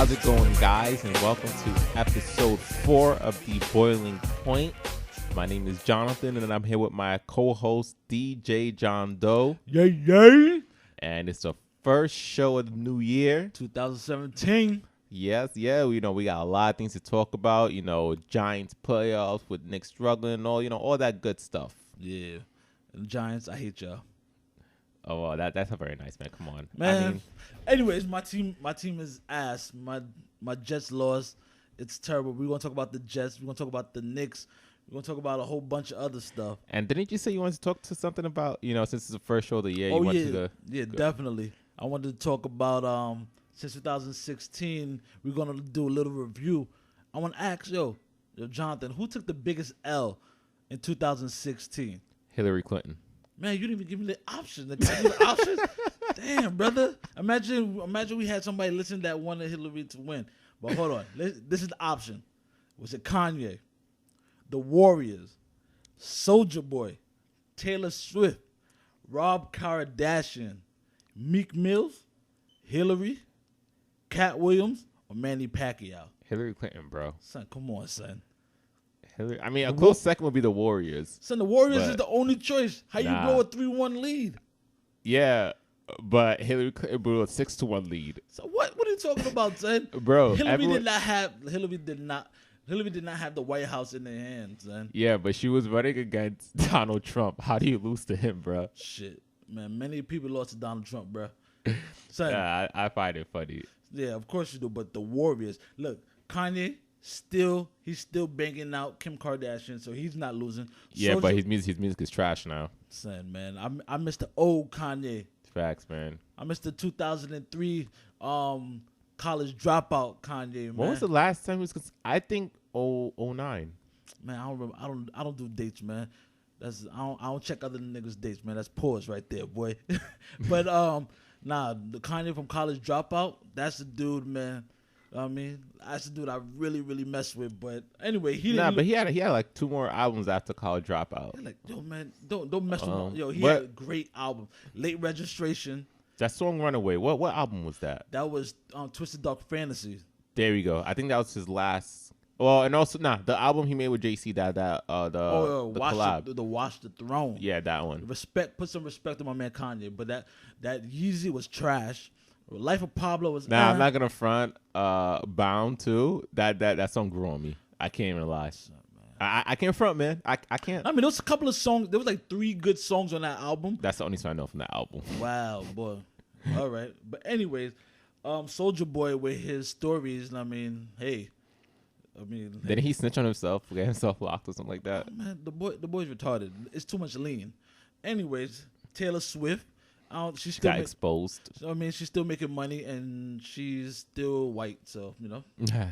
How's it going, guys? And welcome to episode 4 of The Boiling Point. My name is Jonathan, and I'm here with my co-host, DJ John Doe. Yay, yay. And it's the first show of the new year. 2017. Yes, yeah, we got a lot of things to talk about. Giants playoffs with Knicks struggling and all that good stuff. Yeah. And Giants, I hate y'all. Oh, well, that's not very nice, man. Come on. Man. Anyways, my team is ass. My Jets lost. It's terrible. We're going to talk about the Jets. We're going to talk about the Knicks. We're going to talk about a whole bunch of other stuff. And didn't you say you wanted to talk to something about, since it's the first show of the year, you wanted to Yeah, definitely. I wanted to talk about, since 2016, we're going to do a little review. I want to ask, yo, Jonathan, who took the biggest L in 2016? Hillary Clinton. Man, you didn't even give me the options. The options? Damn, brother. Imagine we had somebody listen that wanted Hillary to win. But hold on. This is the option. Was it Kanye, the Warriors, Soulja Boy, Taylor Swift, Rob Kardashian, Meek Mills, Hillary, Cat Williams, or Manny Pacquiao? Hillary Clinton, bro. Son, come on, son. Hillary. I mean, a close second would be the Warriors. Son, the Warriors is the only choice. How you blow a 3-1 lead? Yeah, but Hillary Clinton blew a 6-1 lead. So what are you talking about, son? Bro, Hillary did not have the White House in their hands, son. Yeah, but she was running against Donald Trump. How do you lose to him, bro? Shit, man. Many people lost to Donald Trump, bro. Son, yeah, I find it funny. Yeah, of course you do. But the Warriors, look, Kanye he's still banging out Kim Kardashian, so he's not losing. Yeah, but his music is trash now. Son, man, I miss the old Kanye. Facts, man. I miss the 2003 college dropout Kanye, man. When was the last time he was? I think 09. Man, I don't remember. I don't do dates, man. I don't check other niggas' dates, man. That's pause right there, boy. But nah, the Kanye from College Dropout, that's the dude, man. I mean, that's the dude I really, really mess with. But anyway, he had like 2 more albums after College Dropout. Like, yo, man, don't mess with him. Yo, he had a great album. Late Registration. That song Runaway. What album was that? That was Twisted Dark Fantasy. There we go. I think that was his last. Well, and also the album he made with JC, the collab, the Watch the Throne. Yeah, that one. Put some respect on my man Kanye. But that Yeezy was trash. Life of Pablo was. Nah, I'm not gonna front. Bound too. That song grew on me. I can't even lie. I can't front, man. I can't. I mean, there was a couple of songs. There was like 3 good songs on that album. That's the only song I know from that album. Wow, boy. All right, but anyways, Soulja Boy with his stories. I mean, hey. Didn't he snitch on himself, get himself locked or something like that? Man, the boy's retarded. It's too much lean. Anyways, Taylor Swift. She still got exposed. I mean, she's still making money and she's still white, so that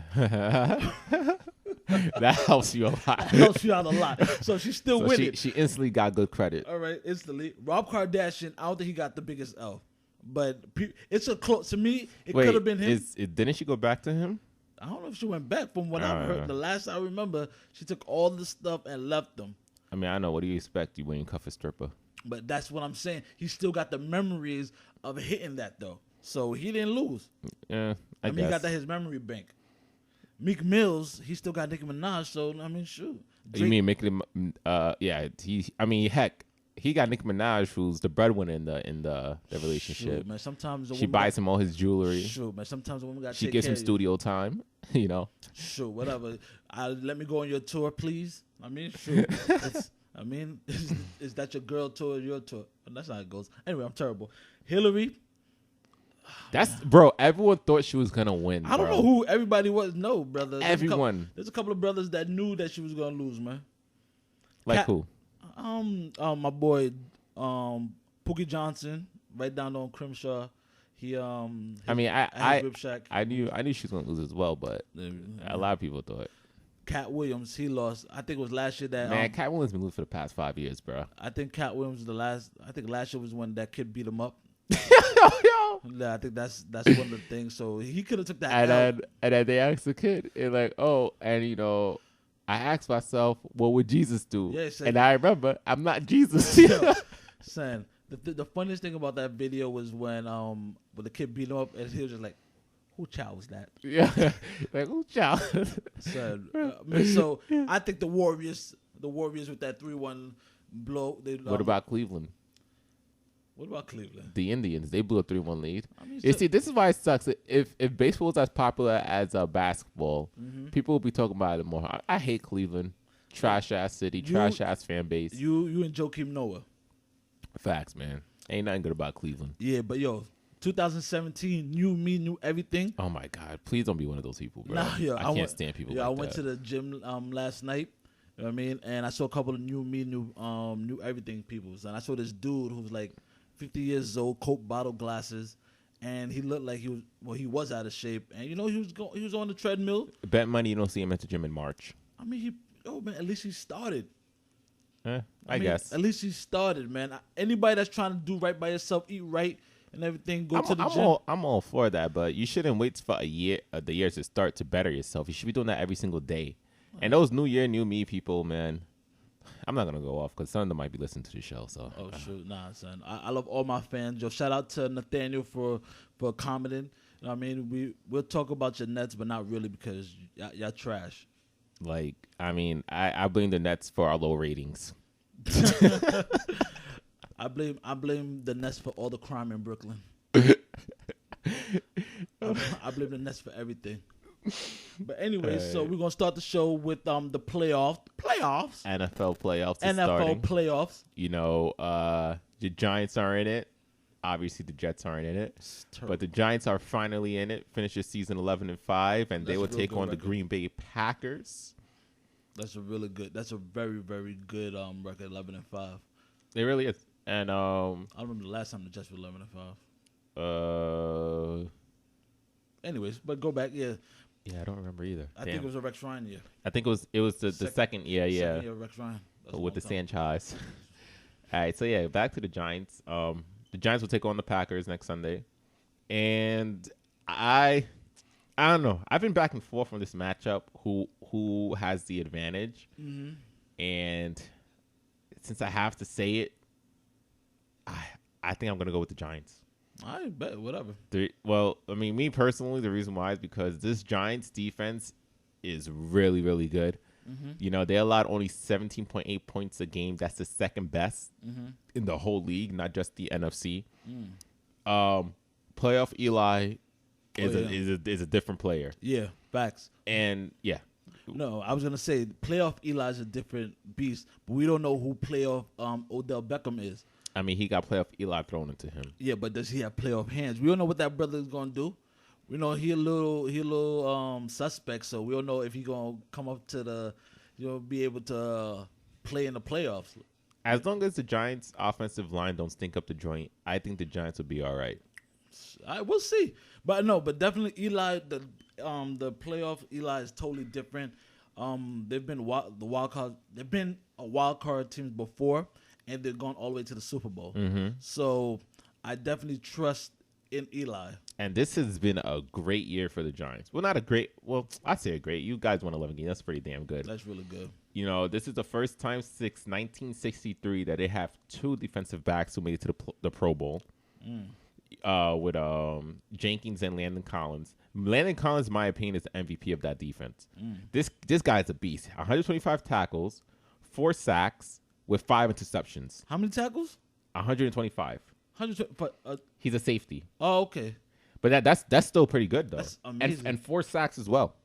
helps you a lot. Helps you out a lot. So she's still winning. She instantly got good credit. All right, instantly. Rob Kardashian, I don't think he got the biggest L, but it's a close to me. It could have been him. Didn't she go back to him? I don't know if she went back. From what I've heard, the last I remember, she took all the stuff and left them. I mean, I know. What do you expect when you cuff a stripper? But that's what I'm saying. He still got the memories of hitting that, though. So he didn't lose. Yeah, I mean, guess. he got that his memory bank. Meek Mills, he still got Nicki Minaj. So I mean, shoot. You mean making him? Yeah. Heck, he got Nicki Minaj, who's the breadwinner in the relationship. Shoot, man. Sometimes she buys him all his jewelry. Shoot, man. Sometimes a woman got. She gives him studio time. Sure, whatever. Let me go on your tour, please. I mean, sure. Is that your girl tour or your tour? That's how it goes. Anyway, I'm terrible. Hillary. Bro, everyone thought she was going to win. I don't know who everybody was. No, brother. Everyone. There's a couple of brothers that knew that she was going to lose, man. Like who? My boy, Pookie Johnson, right down on Crimshaw. He, I knew she was going to lose as well, but a lot of people thought. Cat Williams, he lost. I think it was last year that. Man, Cat Williams been losing for the past 5 years, bro. I think Cat Williams was last year was when that kid beat him up. Yo. Yeah, I think that's one of the things. So he could have took that. And then they asked the kid, and like, I asked myself, what would Jesus do? Yeah, and I remember, I'm not Jesus. Son, the funniest thing about that video was when the kid beat him up, and he was just like, Who child was that? Yeah, like who child? Son, so I think the Warriors with that 3-1 blow. What about Cleveland? What about Cleveland? The Indians, they blew a 3-1 lead. I mean, You see, this is why it sucks. If baseball is as popular as basketball, people will be talking about it more. I hate Cleveland. Trash ass city, trash ass fan base. You and Joakim Noah. Facts, man. Ain't nothing good about Cleveland. Yeah, but yo, 2017, new me, new everything. Oh my God, please don't be one of those people, bro. Nah, yo, I can't stand people. Yeah, like I went that. to the gym last night. You know what I mean? And I saw a couple of new me, new everything peoples. And I saw this dude who was like 50 years old, Coke bottle glasses, and he looked like he was out of shape. And you know he was on the treadmill. Bet money you don't see him at the gym in March. I mean, man, at least he started. I guess. At least he started, man. Anybody that's trying to do right by yourself, eat right and everything, go to the gym. I'm all for that, but you shouldn't wait for the year to start to better yourself. You should be doing that every single day. And those new year, new me people, man, I'm not going to go off because some of them might be listening to the show. So. Oh, shoot. Nah, son. I love all my fans. Yo, shout out to Nathaniel for commenting. You know what I mean? We'll talk about your Nets, but not really because y'all trash. Like, I mean, I blame the Nets for our low ratings. I blame the Nets for all the crime in Brooklyn. I blame the Nets for everything. But anyway, so we're gonna start the show with the playoffs. NFL playoffs. NFL playoffs. You know, the Giants are in it. Obviously, the Jets aren't in it, but the Giants are finally in it. Finish the season 11-5, and they will take on the Green Bay Packers. That's a really good. That's a very, very good record, 11-5. It really is. And I remember the last time the Jets were 11-5. Anyways, but go back, yeah. Yeah, I don't remember either. I think it was a Rex Ryan year. I think it was the second year, yeah. Second year of Rex Ryan. With the Sanchez. All right, so yeah, back to the Giants. The Giants will take on the Packers next Sunday, and I don't know. I've been back and forth on this matchup. Who has the advantage? Mm-hmm. And since I have to say it, I think I'm gonna go with the Giants. I bet whatever. Well, I mean, me personally, the reason why is because this Giants defense is really, really good. Mm-hmm. You know, they allowed only 17.8 points a game. That's the second best in the whole league, not just the NFC. Playoff Eli is a different player. Yeah, facts. And yeah. No, I was gonna say playoff Eli is a different beast, but we don't know who playoff Odell Beckham is. I mean, he got playoff Eli thrown into him. Yeah, but does he have playoff hands? We don't know what that brother is gonna do. We know he a little suspect, so we don't know if he gonna come up to be able to play in the playoffs. As long as the Giants' offensive line don't stink up the joint, I think the Giants will be all right. We'll see, but definitely Eli. The playoff Eli is totally different. They've been the wild card. They've been a wild card team before, and they've gone all the way to the Super Bowl. Mm-hmm. So I definitely trust in Eli. And this has been a great year for the Giants. Well, not a great. Well, I'd say a great. You guys won 11 games. That's pretty damn good. That's really good. You know, this is the first time since 1963 that they have two defensive backs who made it to the Pro Bowl. With Jenkins and Landon Collins. Landon Collins, in my opinion, is the MVP of that defense. This guy's a beast. 125 tackles, 4 sacks, with 5 interceptions. How many tackles? 125. He's a safety. Oh, okay. But that's still pretty good though. That's amazing. And 4 sacks as well.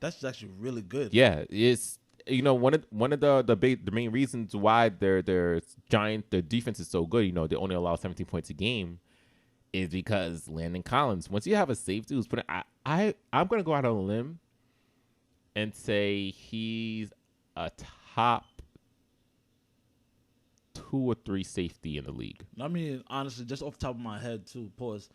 That's actually really good. Yeah, it's one of the main reasons why their defense is so good. You know, they only allow 17 points a game. Is because Landon Collins. Once you have a safety who's putting, I'm gonna go out on a limb and say he's a top 2 or 3 safety in the league. I mean, honestly, just off the top of my head, too. Pause.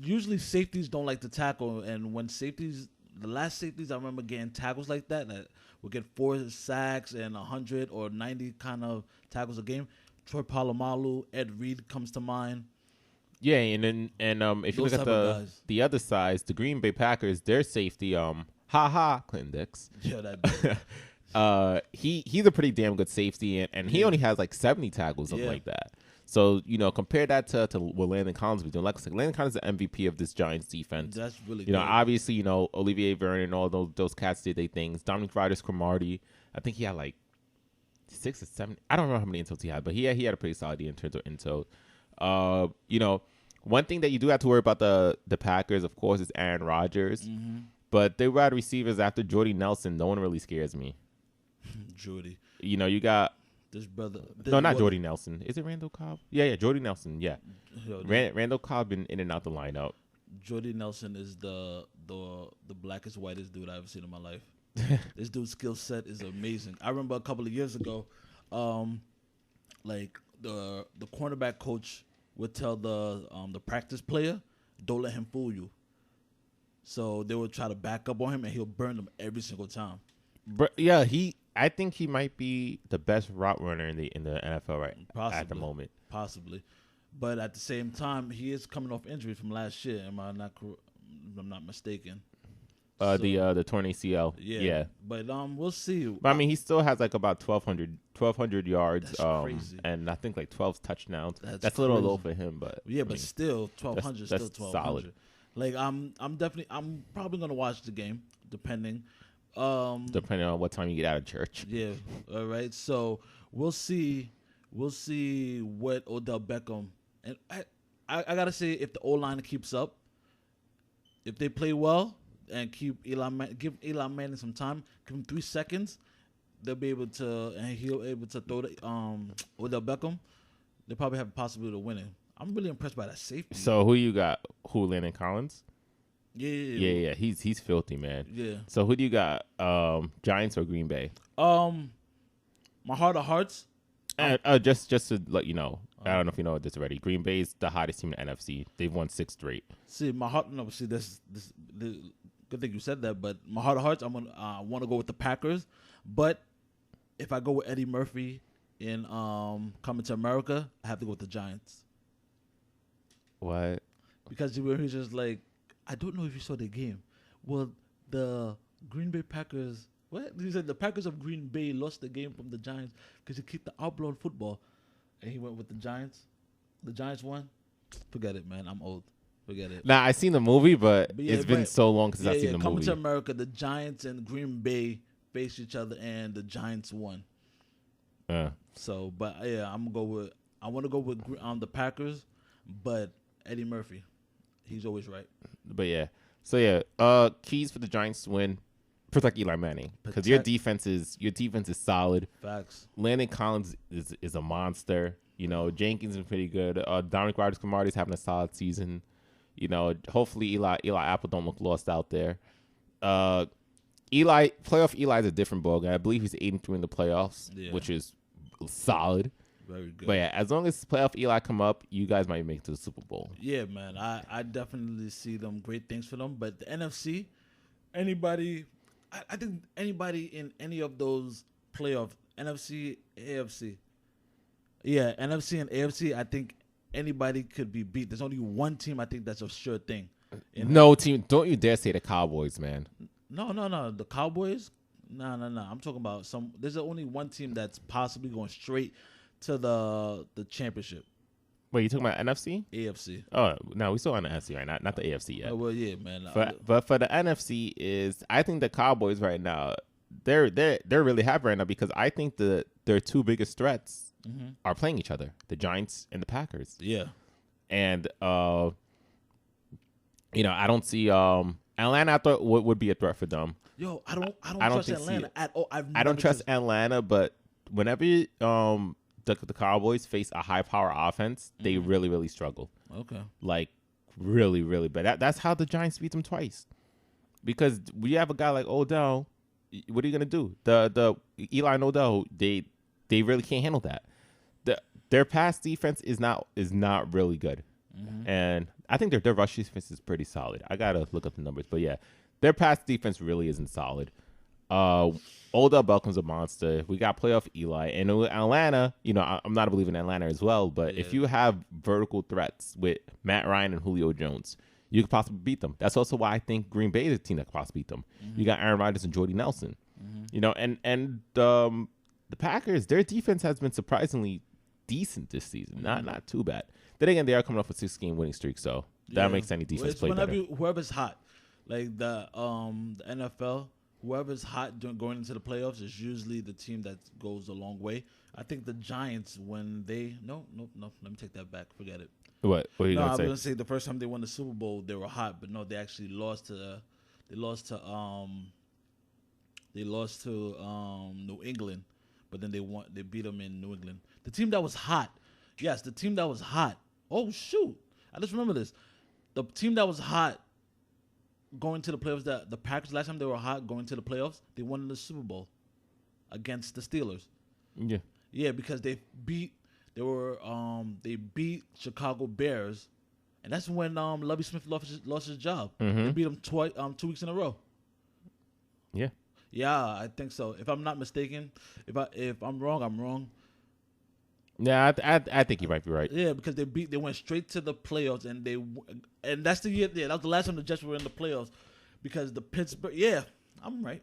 Usually safeties don't like to tackle, and when the last safeties I remember getting tackles like that would get 4 sacks and 100 or 90 kind of tackles a game. Troy Polamalu, Ed Reed comes to mind. Yeah, and if you look at the other sides, the Green Bay Packers, their safety, Clinton Dix. Yeah, that. He's a pretty damn good safety, and he only has like 70 tackles, something like that. So, compare that to what Landon Collins was doing. Like I said, Landon Collins is the MVP of this Giants defense. That's really good. Obviously, Olivier Vernon, all those cats did their things. Dominic Ryder-Cromartie, I think he had like 6 or 7. I don't remember how many intels he had, but he had a pretty solid in terms of intel. One thing that you do have to worry about the Packers, of course, is Aaron Rodgers. Mm-hmm. But their wide receivers after Jordy Nelson, no one really scares me. Jordy. You got this brother. No, not Jordy Nelson. Is it Randall Cobb? Yeah, Jordy Nelson. Yeah, Randall Cobb been in and out the lineup. Jordy Nelson is the blackest, whitest dude I've ever seen in my life. This dude's skill set is amazing. I remember a couple of years ago, like the cornerback coach would tell the practice player, "Don't let him fool you." So they would try to back up on him, and he'll burn them every single time. But yeah, I think he might be the best route runner in the NFL at the moment. Possibly, but at the same time, he is coming off injury from last year. Am I not? I'm not mistaken. The torn ACL. Yeah. But we'll see. But I mean, he still has like about 1,200 yards. That's crazy. And I think like 12 touchdowns. That's a crazy. little low for him, but yeah, but still 1,200. That's still 1,200. Solid. Like I'm probably gonna watch the game depending. Depending on what time you get out of church. Yeah. All right. So we'll see. We'll see what Odell Beckham, and I gotta say, if the O-line keeps up, if they play well and give Eli Manning some time, give him 3 seconds, they'll be able to, and he'll be able to throw the Odell Beckham. They probably have a possibility of winning. I'm really impressed by that safety. So who you got? Landon Collins? Yeah. He's filthy, man. Yeah. So who do you got? Giants or Green Bay? My heart of hearts. And just to let you know, I don't know if you know this already. Green Bay is the hottest team in the NFC. They've won 6 straight. See, my heart. No, see, this good thing you said that. But my heart of hearts, I want to go with the Packers. But if I go with Eddie Murphy in Coming to America, I have to go with the Giants. What? Because he's just like, I don't know if you saw the game. Well, the Green Bay Packers. What? He said the Packers of Green Bay lost the game from the Giants because he kicked the outlaw football. And he went with the Giants. The Giants won. Forget it, man. I'm old. Forget it. Nah, I seen the movie, but it's been so long since I've seen the Coming movie. to America, the Giants and Green Bay faced each other, and the Giants won. So, but yeah, I want to go with the Packers, but Eddie Murphy, he's always right. But yeah, so yeah, keys for the Giants to win: protect Eli Manning, because your defense is solid. Facts. Landon Collins is a monster. Jenkins is pretty good. Dominic Rodgers-Cromartie is having a solid season. Hopefully Eli Apple don't look lost out there. Playoff Eli is a different ballgame. I believe he's 8-3 in the playoffs, which is solid. Very good. But yeah, as long as playoff Eli come up, you guys might make it to the Super Bowl. Yeah, man. I definitely see them. Great things for them. But the NFC, I think anybody in any of those playoff NFC, AFC. Yeah, NFC and AFC, I think anybody could be beat. There's only one team I think that's a sure thing. No team. Don't you dare say the Cowboys, man. No. The Cowboys? No. I'm talking about there's only one team that's possibly going straight to the championship. Wait, you talking about NFC? AFC. Oh, no, we still on the NFC right now, not the AFC yet. Well, yeah, man. But for the NFC I think the Cowboys right now, they're really happy right now because I think their 2 biggest threats are playing each other, the Giants and the Packers. Yeah. And I don't see Atlanta. I thought would be a threat for them. Yo, I don't trust Atlanta at all. I don't trust Atlanta, but whenever the Cowboys face a high power offense, they really, really struggle. Okay. Like really, really bad. That's how the Giants beat them twice. Because we have a guy like Odell. What are you gonna do? The Eli and Odell, they really can't handle that. Their pass defense is not really good. And I think their rush defense is pretty solid. I gotta look up the numbers, but yeah, their pass defense really isn't solid. Odell Beckham's a monster. We got playoff Eli, and Atlanta. I'm not a believer in Atlanta as well, but if you have vertical threats with Matt Ryan and Julio Jones, you could possibly beat them. That's also why I think Green Bay is a team that could possibly beat them. You got Aaron Rodgers and Jordy Nelson. And the Packers, their defense has been surprisingly decent this season. Not too bad. Then again, they are coming off a 6-game winning streak, so that makes any defense play better. Whoever's hot, like the NFL, whoever's hot going into the playoffs is usually the team that goes a long way. I think the Giants when they no, let me take that back. Forget it. What are you gonna say? I was gonna say the first time they won the Super Bowl they were hot, but no, they actually lost to New England, but then they beat them in New England. The team that was hot. Yes, the team that was hot. Oh shoot. I just remember this. The team that was hot going to the playoffs, the Packers last time they were hot going to the playoffs, they won the Super Bowl against the Steelers. Yeah. Yeah, because they beat Chicago Bears, and that's when Lovie Smith lost his job. They beat him 2 weeks in a row. Yeah. Yeah, I think so. If I'm not mistaken, if I'm wrong, I'm wrong. Yeah, I think you might be right. Yeah, because they went straight to the playoffs, and that's the year. Yeah, that was the last time the Jets were in the playoffs, because the Pittsburgh. Yeah, I'm right.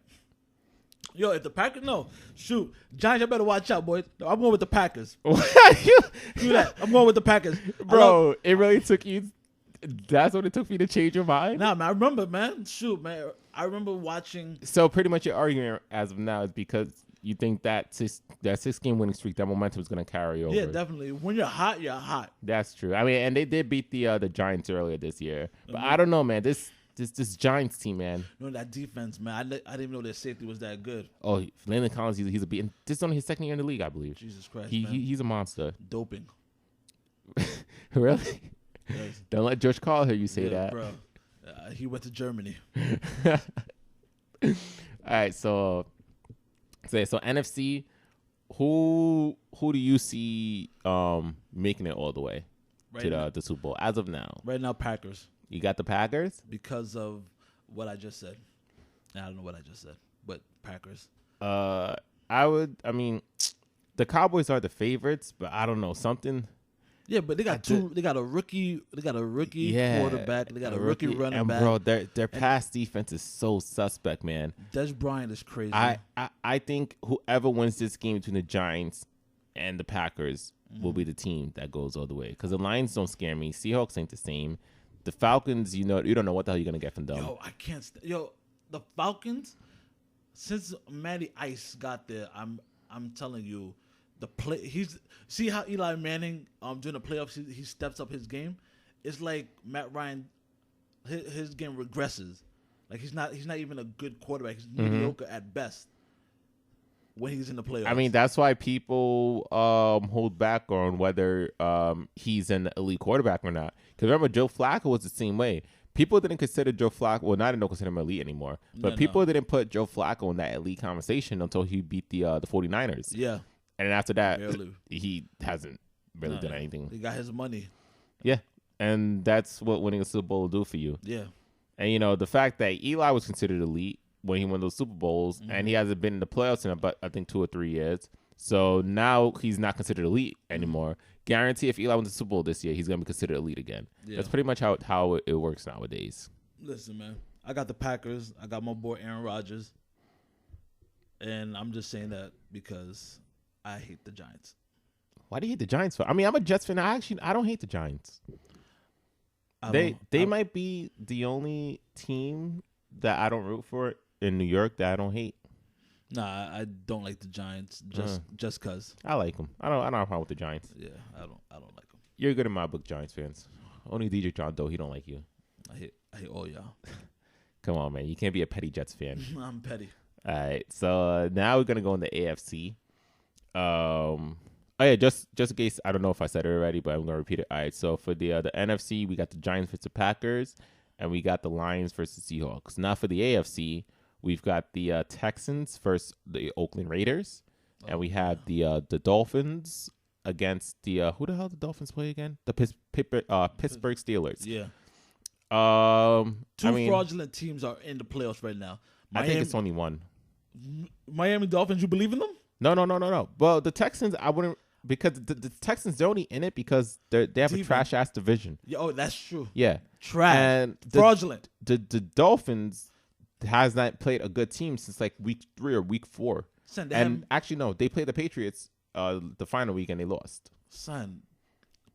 Yo, if the Packers, no, shoot, Giants, I better watch out, boys. No, I'm going with the Packers. Do that. I'm going with the Packers, bro. It really took you. That's what it took me to change your mind. Nah, man, I remember, man. Shoot, man, I remember watching. So pretty much your argument as of now is because you think that 6-game winning streak, that momentum is going to carry over. Yeah, definitely. When you're hot, you're hot. That's true. I mean, and they did beat the Giants earlier this year, but I don't know, man. This Giants team, man. You know that defense, man. I didn't even know their safety was that good. Oh, Landon Collins, he's a beat. This is only his second year in the league, I believe. Jesus Christ, man. He's a monster. Doping. Really? Yes. Don't let George Carl hear you say that, bro. He went to Germany. All right, so NFC, who do you see making it all the way to the Super Bowl as of now? Right now, Packers. You got the Packers because of what I just said. I don't know what I just said, but Packers. I mean, the Cowboys are the favorites, but I don't know something. Yeah, but they got They got a rookie. They got a rookie quarterback. They got a rookie running back. Bro, their pass defense is so suspect, man. Des Bryant is crazy. I think whoever wins this game between the Giants and the Packers will be the team that goes all the way. Because the Lions don't scare me. Seahawks ain't the same. The Falcons, you don't know what the hell you're gonna get from them. Yo, I can't. The Falcons. Since Matty Ice got there, I'm telling you. See how Eli Manning during the playoffs he steps up his game. It's like Matt Ryan, his game regresses. Like he's not even a good quarterback. He's mediocre at best when he's in the playoffs. I mean, that's why people hold back on whether he's an elite quarterback or not. Because remember, Joe Flacco was the same way. People didn't consider Joe Flacco. Well, not consider him elite anymore. But people didn't put Joe Flacco in that elite conversation until he beat the 49ers. Yeah. And after that, he hasn't really done anything. He got his money. Yeah. And that's what winning a Super Bowl will do for you. Yeah. And, the fact that Eli was considered elite when he won those Super Bowls, and he hasn't been in the playoffs in about, I think, 2 or 3 years. So now he's not considered elite anymore. Guarantee if Eli wins the Super Bowl this year, he's going to be considered elite again. Yeah. That's pretty much how it works nowadays. Listen, man. I got the Packers. I got my boy Aaron Rodgers. And I'm just saying that because I hate the Giants. Why do you hate the Giants for? I mean, I'm a Jets fan. I don't hate the Giants. They might be the only team that I don't root for in New York that I don't hate. Nah, I don't like the Giants just cause. I like them. I don't have a problem with the Giants. Yeah, I don't like them. You're good in my book, Giants fans. Only DJ John Doe, he don't like you. I hate all y'all. Come on, man. You can't be a petty Jets fan. I'm petty. All right, so now we're gonna go in the AFC. Oh yeah, just in case I don't know if I said it already, but I'm gonna repeat it. All right, so for the NFC, we got the Giants versus the Packers, and we got the Lions versus the Seahawks. Now for the AFC, we've got the Texans versus the Oakland Raiders, and we have the Dolphins against the who the hell did the Dolphins play again? The Pittsburgh Steelers. Yeah. Two fraudulent teams are in the playoffs right now. I think it's only one. Miami Dolphins, you believe in them? No. Well, the Texans, I wouldn't, because the Texans, they're only in it because they have a trash ass division. Yeah, oh, that's true. Yeah, trash and fraudulent. The Dolphins has not played a good team since like week 3 or week 4. Actually, no, they played the Patriots the final week and they lost. son.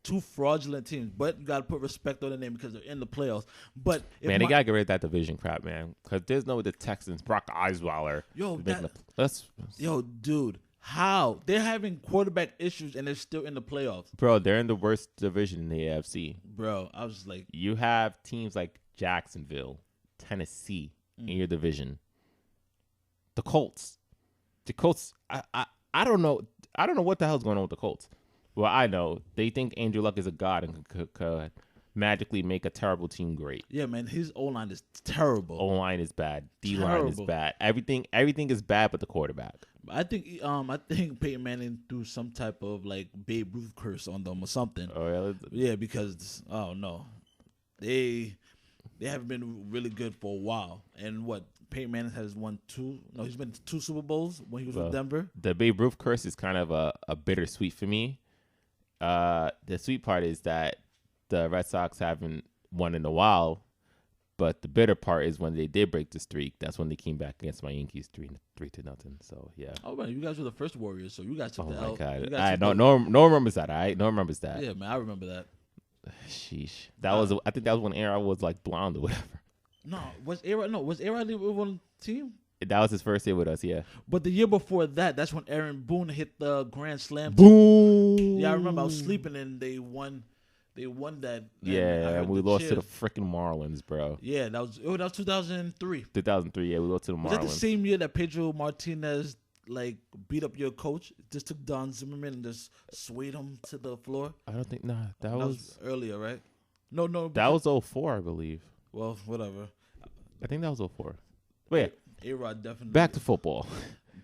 Two fraudulent teams, but you got to put respect on the name because they're in the playoffs. But man, they got to get rid of that division crap, man. Because there's no the Texans, Brock Osweiler. Yo, dude, how? They're having quarterback issues and they're still in the playoffs. Bro, they're in the worst division in the AFC. Bro, I was like. You have teams like Jacksonville, Tennessee in your division. The Colts, I don't know. I don't know what the hell's going on with the Colts. Well, I know they think Andrew Luck is a god and could magically make a terrible team great. Yeah, man, his O-line is terrible. O-line is bad. D-line is bad. Everything is bad but the quarterback. I think Peyton Manning threw some type of like Babe Ruth curse on them or something. Oh really? Yeah, because they haven't been really good for a while. And what Peyton Manning has won two. No, he's been to 2 Super Bowls when he was with Denver. The Babe Ruth curse is kind of a bittersweet for me. The sweet part is that the Red Sox haven't won in a while, but the bitter part is when they did break the streak. That's when they came back against my Yankees 3-0. So yeah. Oh man, you guys were the first Warriors, so you guys took the L. Oh my god! No one remembers that. All right, no one remembers that. Yeah, man, I remember that. Sheesh. I think that was when A-Rod was like blonde or whatever. No, was A-Rod on the team? That was his first year with us, yeah. But the year before that, that's when Aaron Boone hit the grand slam. Boom! Yeah, I remember I was sleeping and they won that. Yeah, and we lost to the freaking Marlins, bro. Yeah, that was 2003. 2003, yeah, we lost to the Marlins. Was that the same year that Pedro Martinez like beat up your coach? Just took Don Zimmerman and just swayed him to the floor? I don't think, that was earlier, right? No. That was 2004, I believe. Well, whatever. I think that was 2004. But yeah. A-Rod definitely. Back to football.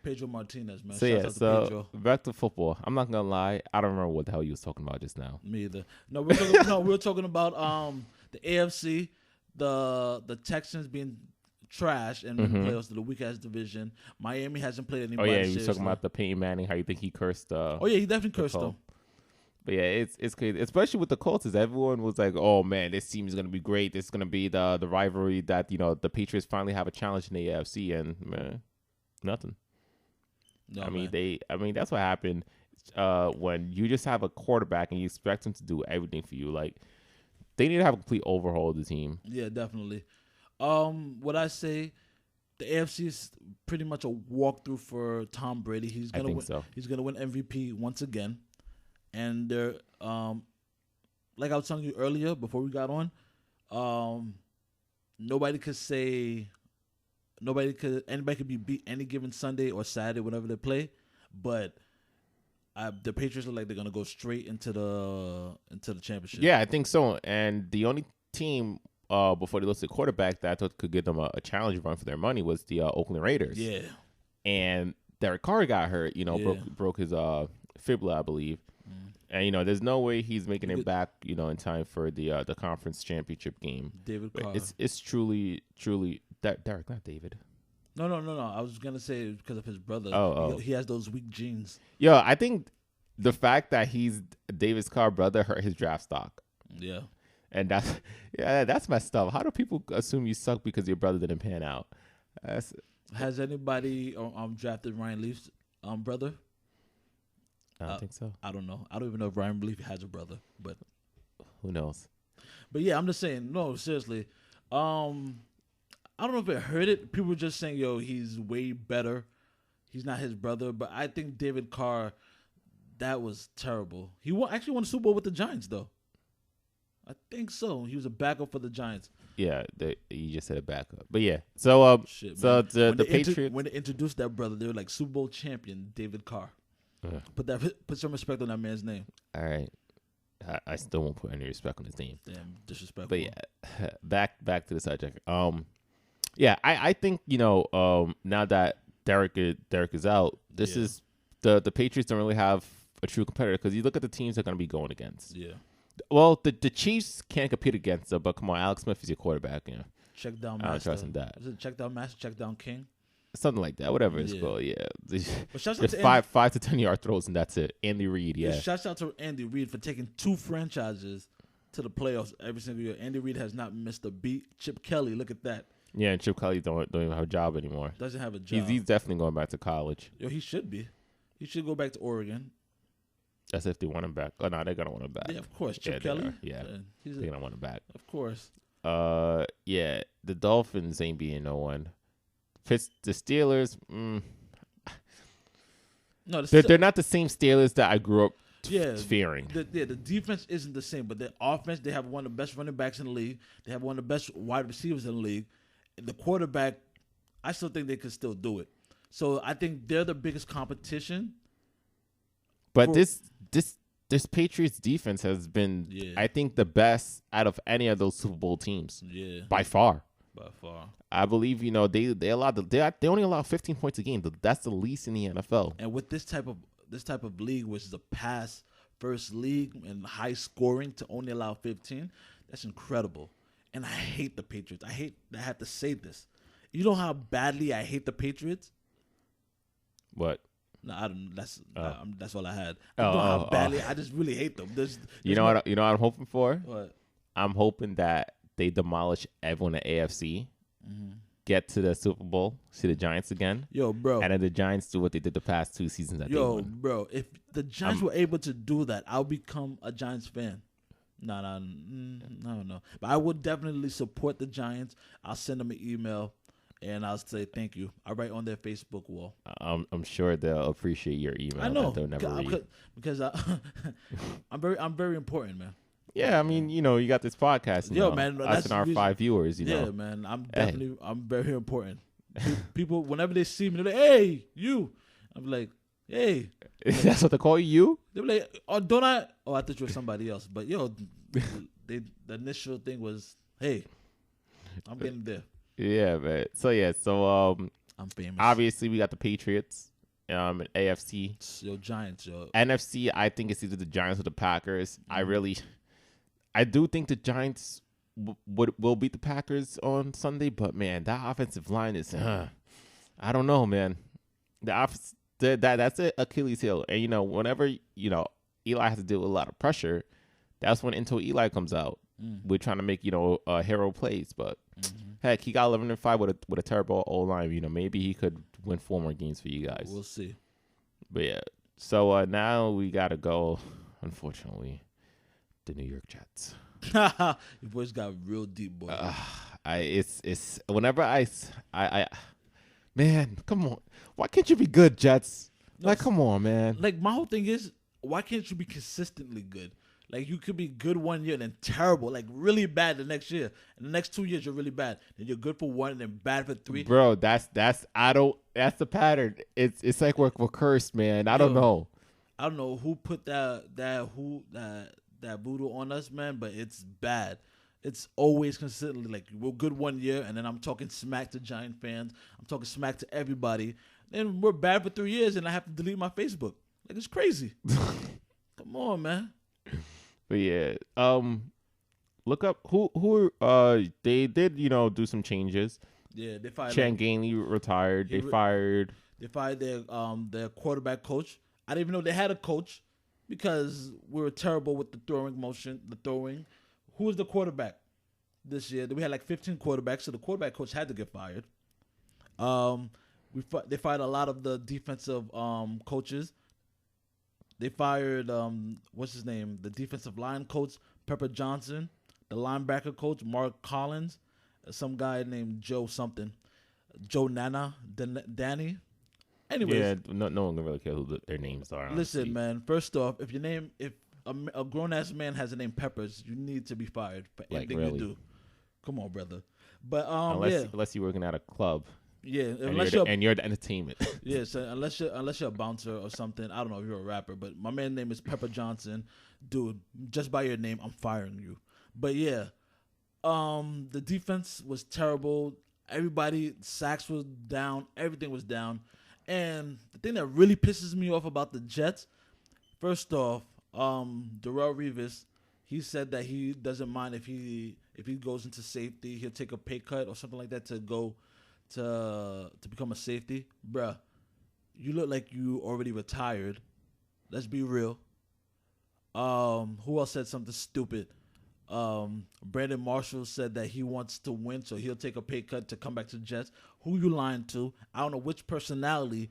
Pedro Martinez, man. So back to football. I'm not gonna lie, I don't remember what the hell you was talking about just now. Me either. No, we're talking about the AFC, the Texans being trash and the playoffs to the weak ass division. Miami hasn't played anybody. Oh yeah, you was talking about the Peyton Manning. How you think he cursed? Oh yeah, he definitely cursed them. But yeah, it's crazy, especially with the Colts. Everyone was like, "Oh man, this team is gonna be great. This is gonna be the rivalry that the Patriots finally have a challenge in the AFC." And man, nothing. No, I mean that's what happened when you just have a quarterback and you expect him to do everything for you. Like they need to have a complete overhaul of the team. Yeah, definitely. What I say, the AFC is pretty much a walkthrough for Tom Brady. He's gonna win. So. He's gonna win MVP once again. And they're like I was telling you earlier before we got on, anybody could be beat any given Sunday or Saturday whenever they play, but the Patriots look like they're gonna go straight into the championship. Yeah, I think so. And the only team before they lost the quarterback that I thought could give them a challenge run for their money was the Oakland Raiders. Yeah, and Derek Carr got hurt. Broke his fibula, I believe. And there's no way he's making it back, in time for the conference championship game. David Carr. It's truly Derek, not David. No. I was gonna say because of his brother. He has those weak genes. Yo, I think the fact that he's David Carr's brother hurt his draft stock. Yeah, and that's messed up. How do people assume you suck because your brother didn't pan out? Has anybody drafted Ryan Leaf's brother? I don't think so. I don't know. I don't even know if Ryan Leaf has a brother, but who knows? But yeah, I'm just saying. No, seriously. I don't know if it hurt it. People were just saying, "Yo, he's way better. He's not his brother." But I think David Carr, that was terrible. He actually won a Super Bowl with the Giants, though. I think so. He was a backup for the Giants. Yeah, you just said a backup. But yeah, so the Patriots when they introduced that brother, they were like Super Bowl champion David Carr. Put some respect on that man's name. All right. I still won't put any respect on his name. Damn, disrespectful. But yeah, back to the subject. Yeah, I think now that Derek is out, this is the Patriots don't really have a true competitor because you look at the teams they're going to be going against. Yeah. Well, the Chiefs can't compete against them, but come on, Alex Smith is your quarterback. Check down master. I don't trust in that. Is it check down master? Check down king. Something like that, whatever it's called, yeah. But just 5 to 10 yard throws and that's it. Andy Reid, yeah. Shouts out to Andy Reid for taking 2 franchises to the playoffs every single year. Andy Reid has not missed a beat. Chip Kelly, look at that. Yeah, and Chip Kelly don't even have a job anymore. Doesn't have a job. He's definitely going back to college. Yo, he should be. He should go back to Oregon. That's if they want him back. Oh no, they're gonna want him back. Yeah, of course. Chip Yeah, Kelly. yeah, He's they're gonna want him back. of course. Yeah, the Dolphins ain't being no one. The Steelers. No, They're not the same Steelers that I grew up fearing. The defense isn't the same, but the offense, they have one of the best running backs in the league. They have one of the best wide receivers in the league. And the quarterback, I still think they could still do it. So I think they're the biggest competition. But this Patriots defense has been, I think, the best out of any of those Super Bowl teams. Yeah, by far. By far. I believe they only allow 15 points a game. That's the least in the NFL. And with this type of league, which is a pass first league and high scoring, to only allow 15, that's incredible. And I hate the Patriots. I have to say this. You know how badly I hate the Patriots? What? No, I don't. That's all I had. You know how badly I just really hate them. You know what I'm hoping for? What? I'm hoping that they demolish everyone at AFC, get to the Super Bowl, see the Giants again. Yo, bro. And then the Giants do what they did the past 2 seasons that they won. Bro, if the Giants were able to do that, I'll become a Giants fan. No. But I would definitely support the Giants. I'll send them an email, and I'll say thank you. I'll write on their Facebook wall. I'm sure they'll appreciate your email. I know. That they'll never read. Because I'm very important, man. Yeah, I mean, you got this podcast. Man, us and our 5 viewers. Yeah, man, I'm very important. People, whenever they see me, they're like, "Hey, you." I'm like, "Hey." That's what they call you? They're like, "Oh, don't I?" Oh, I thought you were somebody else. But the initial thing was, "Hey, I'm getting there." Yeah, man. So I'm famous. Obviously, we got the Patriots. AFC. Yo, Giants, yo. NFC, I think it's either the Giants or the Packers. I do think the Giants will beat the Packers on Sunday, but man, that offensive line is, I don't know, man. That's an Achilles heel, and whenever Eli has to deal with a lot of pressure, that's when until Eli comes out, we're trying to make hero plays, but heck, he got 11-5 with a terrible O line. Maybe he could win 4 more games for you guys. We'll see. But yeah, so now we gotta go. Unfortunately. The New York Jets. Your voice got real deep, boy. It's whenever I man, come on. Why can't you be good, Jets? Come on, man. My whole thing is, why can't you be consistently good? You could be good 1 year and then terrible, really bad the next year. And the next 2 years you're really bad. Then you're good for 1 and then bad for 3. Bro, that's the pattern. It's like we're cursed, man. I don't know. I don't know who put that voodoo on us, man, but it's bad. It's always consistently we're good 1 year, and then I'm talking smack to Giant fans. I'm talking smack to everybody. Then we're bad for 3 years, and I have to delete my Facebook. It's crazy. Come on, man. But yeah, look up who they did do some changes. Yeah, they fired Chan Gainey retired. They fired their quarterback coach. I didn't even know they had a coach. Because we were terrible with the throwing. Who was the quarterback this year? We had 15 quarterbacks, so the quarterback coach had to get fired. They fired a lot of the defensive coaches. They fired what's his name? The defensive line coach, Pepper Johnson, the linebacker coach, Mark Collins, some guy named Joe Nana, Danny. Anyways, yeah, no one can really care who their names are. Listen, man. First off, if a grown ass man has a name Peppers, you need to be fired for anything you do. Come on, brother. But unless you're working at a club, and you're the entertainment. Yeah, so unless you're a bouncer or something, I don't know if you're a rapper. But my man's name is Pepper Johnson, dude. Just by your name, I'm firing you. But yeah, the defense was terrible. Sacks was down. Everything was down. And the thing that really pisses me off about the Jets, first off, Darrelle Revis, he said that he doesn't mind if he goes into safety, he'll take a pay cut or something like that to go to become a safety. Bruh, you look like you already retired. Let's be real. Who else said something stupid? Brandon Marshall said that he wants to win, so he'll take a pay cut to come back to the Jets. Who you lying to? I don't know which personality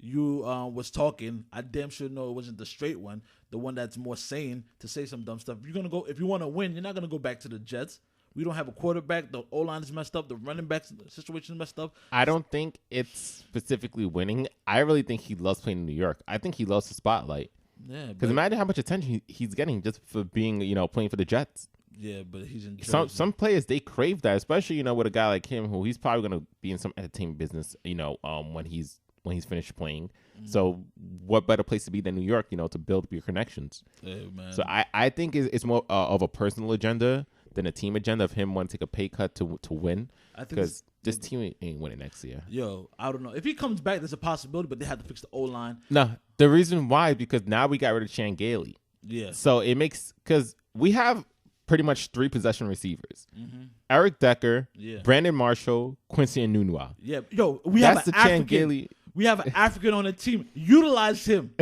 you was talking, I damn sure know it wasn't the straight one, the one that's more sane to say some dumb stuff. If you want to win, you're not gonna go back to the Jets. We don't have a quarterback. The O-line is messed up. The running back situation is messed up. I don't think it's specifically winning. I really think he loves playing in New York. I think he loves the spotlight. Yeah, because imagine how much attention he's getting just for being, playing for the Jets. Yeah, but he's in Jersey. Some players, they crave that, especially with a guy like him who he's probably gonna be in some entertainment business. When he's finished playing. Mm-hmm. So what better place to be than New York? To build up your connections. Yeah, man. So I think it's more of a personal agenda than a team agenda of him wanting to take a pay cut to win. I think because this team ain't winning next year. Yo, I don't know. If he comes back, there's a possibility, but they have to fix the O-line. No, the reason why is because now we got rid of Chan Gailey. Yeah. So it makes, because we have pretty much 3 possession receivers. Mm-hmm. Eric Decker, Brandon Marshall, Quincy Enunwa. Yeah. Yo, we have an African. We have an African on the team. Utilize him.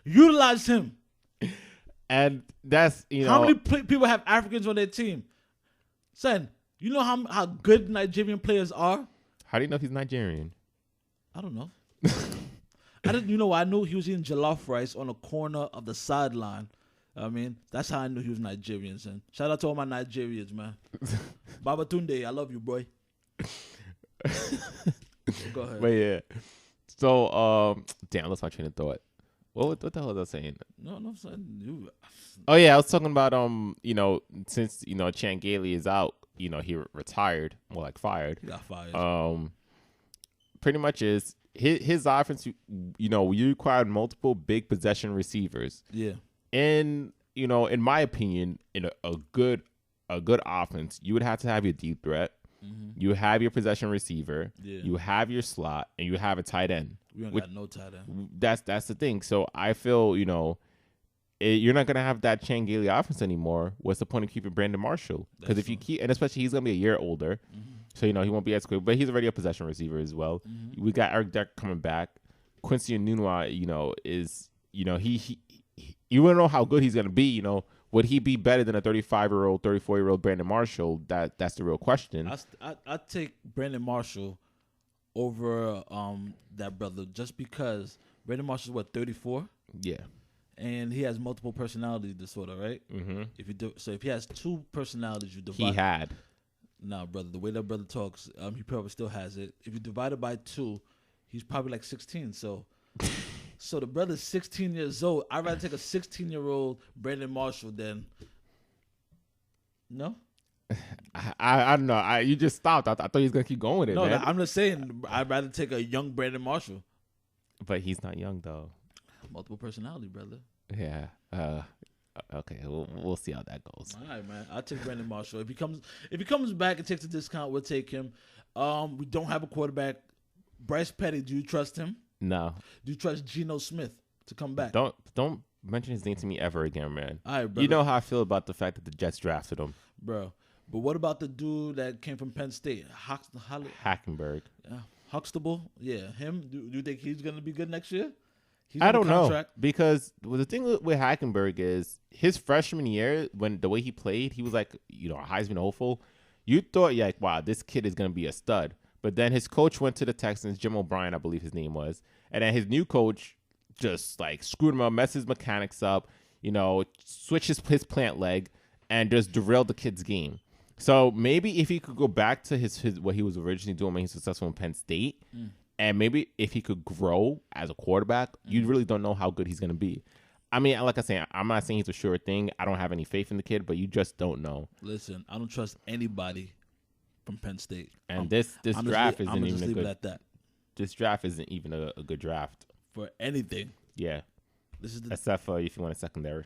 Utilize him. And that's, How many people have Africans on their team? Son, you know how good Nigerian players are? How do you know he's Nigerian? I don't know. I knew he was eating jollof rice on the corner of the sideline. I mean, that's how I knew he was Nigerian, son. Shout out to all my Nigerians, man. Baba Tunde, I love you, boy. Go ahead. But yeah. So, damn, let's my train of thought. What the hell was I saying? No, son. Oh yeah, I was talking about since Chan Gailey is out, he retired, more like fired. He got fired. Pretty much is his offense. You required multiple big possession receivers. Yeah. And in my opinion, in a good offense, you would have to have your deep threat. Mm-hmm. You have your possession receiver. Yeah. You have your slot, and you have a tight end. We don't got no tight end. That's the thing. So I feel you're not gonna have that Chan Gailey offense anymore. What's the point of keeping Brandon Marshall? Because if you keep, and especially he's gonna be a year older, so he won't be as quick. But he's already a possession receiver as well. Mm-hmm. We got Eric Decker coming back. Quincy Enunwa, is he you want to know how good he's gonna be. Would he be better than a 35-year-old, 34-year-old Brandon Marshall? That's the real question. I take Brandon Marshall over that brother just because Brandon Marshall's 34? Yeah. And he has multiple personality disorder, right? Mm-hmm. If he has 2 personalities, you divide. He had. Nah, brother. The way that brother talks, he probably still has it. If you divide it by 2, he's probably like 16. So the brother's 16 years old. I'd rather take a 16-year-old Brandon Marshall than no. I don't know. You just stopped. I thought he was gonna keep going with it. No, man. I'm just saying. I'd rather take a young Brandon Marshall. But he's not young though. Multiple personality, brother. Yeah. Okay. We'll see how that goes. All right, man. I'll take Brandon Marshall. If he comes back and takes a discount, we'll take him. We don't have a quarterback. Bryce Petty, do you trust him? No. Do you trust Geno Smith to come back? Don't mention his name to me ever again, man. All right, brother. You know how I feel about the fact that the Jets drafted him, bro. But what about the dude that came from Penn State, Hackenberg? Huxtable, yeah, him. Do you think he's gonna be good next year? I don't know, because the thing with Hackenberg is his freshman year, when the way he played, he was like a Heisman hopeful. You thought wow, this kid is gonna be a stud. But then his coach went to the Texans, Jim O'Brien, I believe his name was, and then his new coach just screwed him up, messed his mechanics up, switched his plant leg, and just derailed the kid's game. So maybe if he could go back to his what he was originally doing when he was successful in Penn State, and maybe if he could grow as a quarterback, you really don't know how good he's going to be. I mean, like I say, I'm not saying he's a sure thing. I don't have any faith in the kid, but you just don't know. Listen, I don't trust anybody from Penn State. And this draft isn't even a good. At that. This draft isn't even a good draft for anything. Yeah, except for if you want a secondary.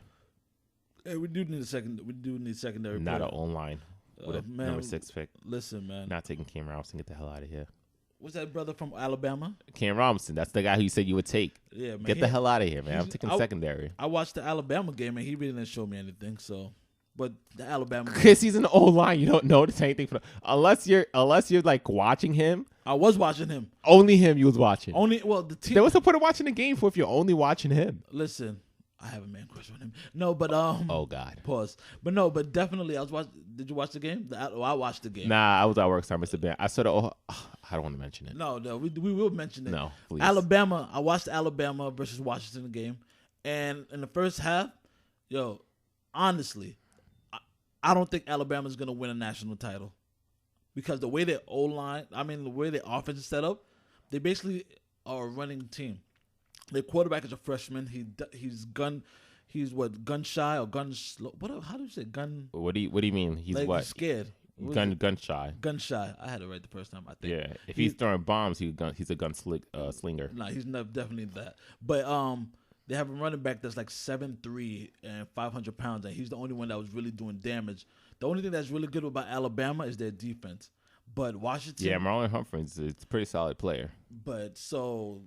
Hey, we do need a second. We do need secondary. Not an online with a number 6 pick. Listen, man. Not taking Cam Robinson. Get the hell out of here. What's that brother from Alabama? Cam Robinson. That's the guy who you said you would take. Yeah, man. Get the hell out of here, man. I'm taking secondary. I watched the Alabama game, and he really didn't show me anything. So, but the Alabama because he's in the O-line, you don't notice anything unless you're watching him. I was watching him. Only him you was watching. The team. There was no point of watching the game if you're only watching him. Listen, I have a man crush on him. No, but Oh God. pause. But no, but definitely, I was watching. Did you watch the game? I watched the game. Nah, I was at work, so I missed a bit. I saw the. I don't want to mention it. No, we will mention it. No, please. Alabama. I watched Alabama versus Washington game, and in the first half, honestly, I don't think Alabama's gonna win a national title because the way their O-line, the way their offense is set up, they basically are a running team. Their quarterback is a freshman. He's gun shy or gun slow? How do you say gun? What do you mean? He's like what? He's scared. Gun shy. Gun shy. I had it right the first time. I think. Yeah. If he's throwing bombs, he's a slinger. No, he's not definitely that. But they have a running back that's like 7'3" and 500 pounds, and he's the only one that was really doing damage. The only thing that's really good about Alabama is their defense. But Washington. Yeah, Marlon Humphreys is a pretty solid player. But so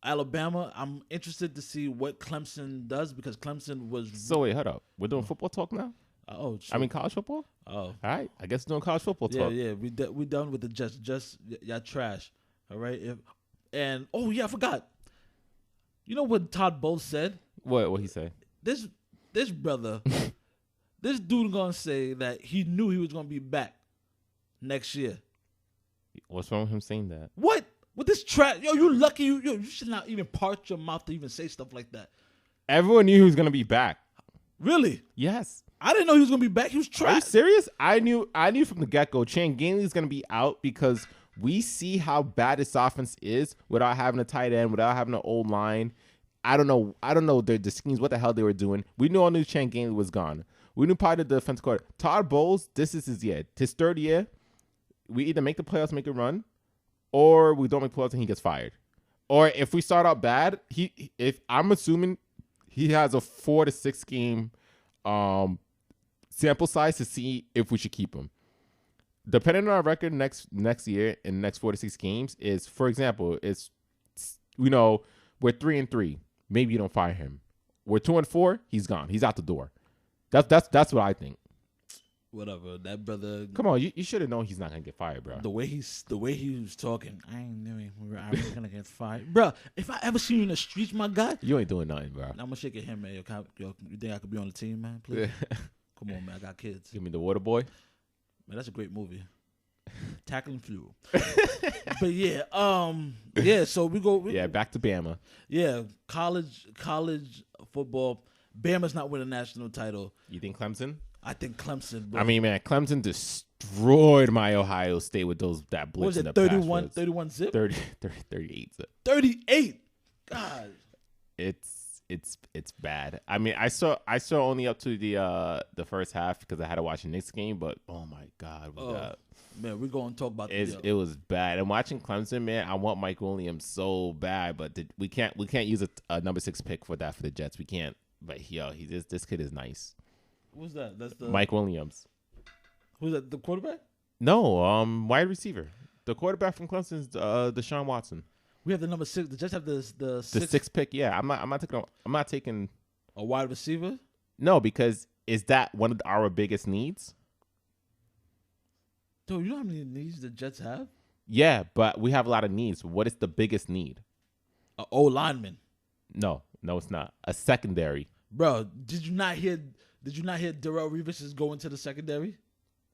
Alabama, I'm interested to see what Clemson does because Clemson was. So wait, hold up. We're doing football talk now? Oh, sure. I mean college football? Oh. All right. I guess we're doing college football talk. Yeah. We done with the Jets. Just y'all trash. All right. I forgot. You know what Todd Bowles said? What he say? This brother, this dude gonna say that he knew he was gonna be back next year. What's wrong with him saying that? What? With this trash? Yo, you lucky. You should not even part your mouth to even say stuff like that. Everyone knew he was gonna be back. Really? Yes. I didn't know he was gonna be back. He was trash. Are you serious? I knew from the get-go Chan Gainley's gonna be out because we see how bad this offense is without having a tight end, without having an old line. I don't know the schemes, what the hell they were doing. We knew Chan Gainley was gone. We knew part of the defense court. Todd Bowles, this is his year. His third year. We either make the playoffs, make a run, or we don't make playoffs and he gets fired. Or if we start out bad, if I'm assuming he has a 4 to 6 game sample size to see if we should keep him. Depending on our record next year in the next 4 to 6 games is, for example, we're 3-3. Maybe you don't fire him. We're 2-4. He's gone. He's out the door. That's what I think. Whatever. That brother. Come on, you should have known he's not gonna get fired, bro. The way he was talking, I ain't knew I was gonna get fired, bro. If I ever see you in the streets, my guy, you ain't doing nothing, bro. I'm gonna shake your hand, man. Yo, you think I could be on the team, man? Please. Come on, man. I got kids. Give me the water boy. Man, that's a great movie. Tackling Fuel. But yeah, so we go. Back to Bama. Yeah, college football. Bama's not winning a national title. You think Clemson? I think Clemson. Bro. I mean, man, Clemson destroyed my Ohio State with that blitz. What was in it, the 31 zip? 38 zip. 38. God. It's bad. I mean, I saw only up to the first half because I had to watch the Knicks game, but oh my God, man, we're going to talk about it was bad. And watching Clemson, man, I want Mike Williams so bad, but we can't use a number 6 pick for the Jets. We can't. But this kid is nice. Who's that? That's the Mike Williams. Who's that? The quarterback? No, wide receiver. The quarterback from Clemson is Deshaun Watson. We have the number 6. The Jets have the 6th pick. Yeah, I'm not taking a wide receiver. No, because is that one of our biggest needs? Dude, you know how many needs the Jets have? Yeah, but we have a lot of needs. What is the biggest need? An O lineman. No, it's not. A secondary. Bro, did you not hear Darrell Revis is going to the secondary?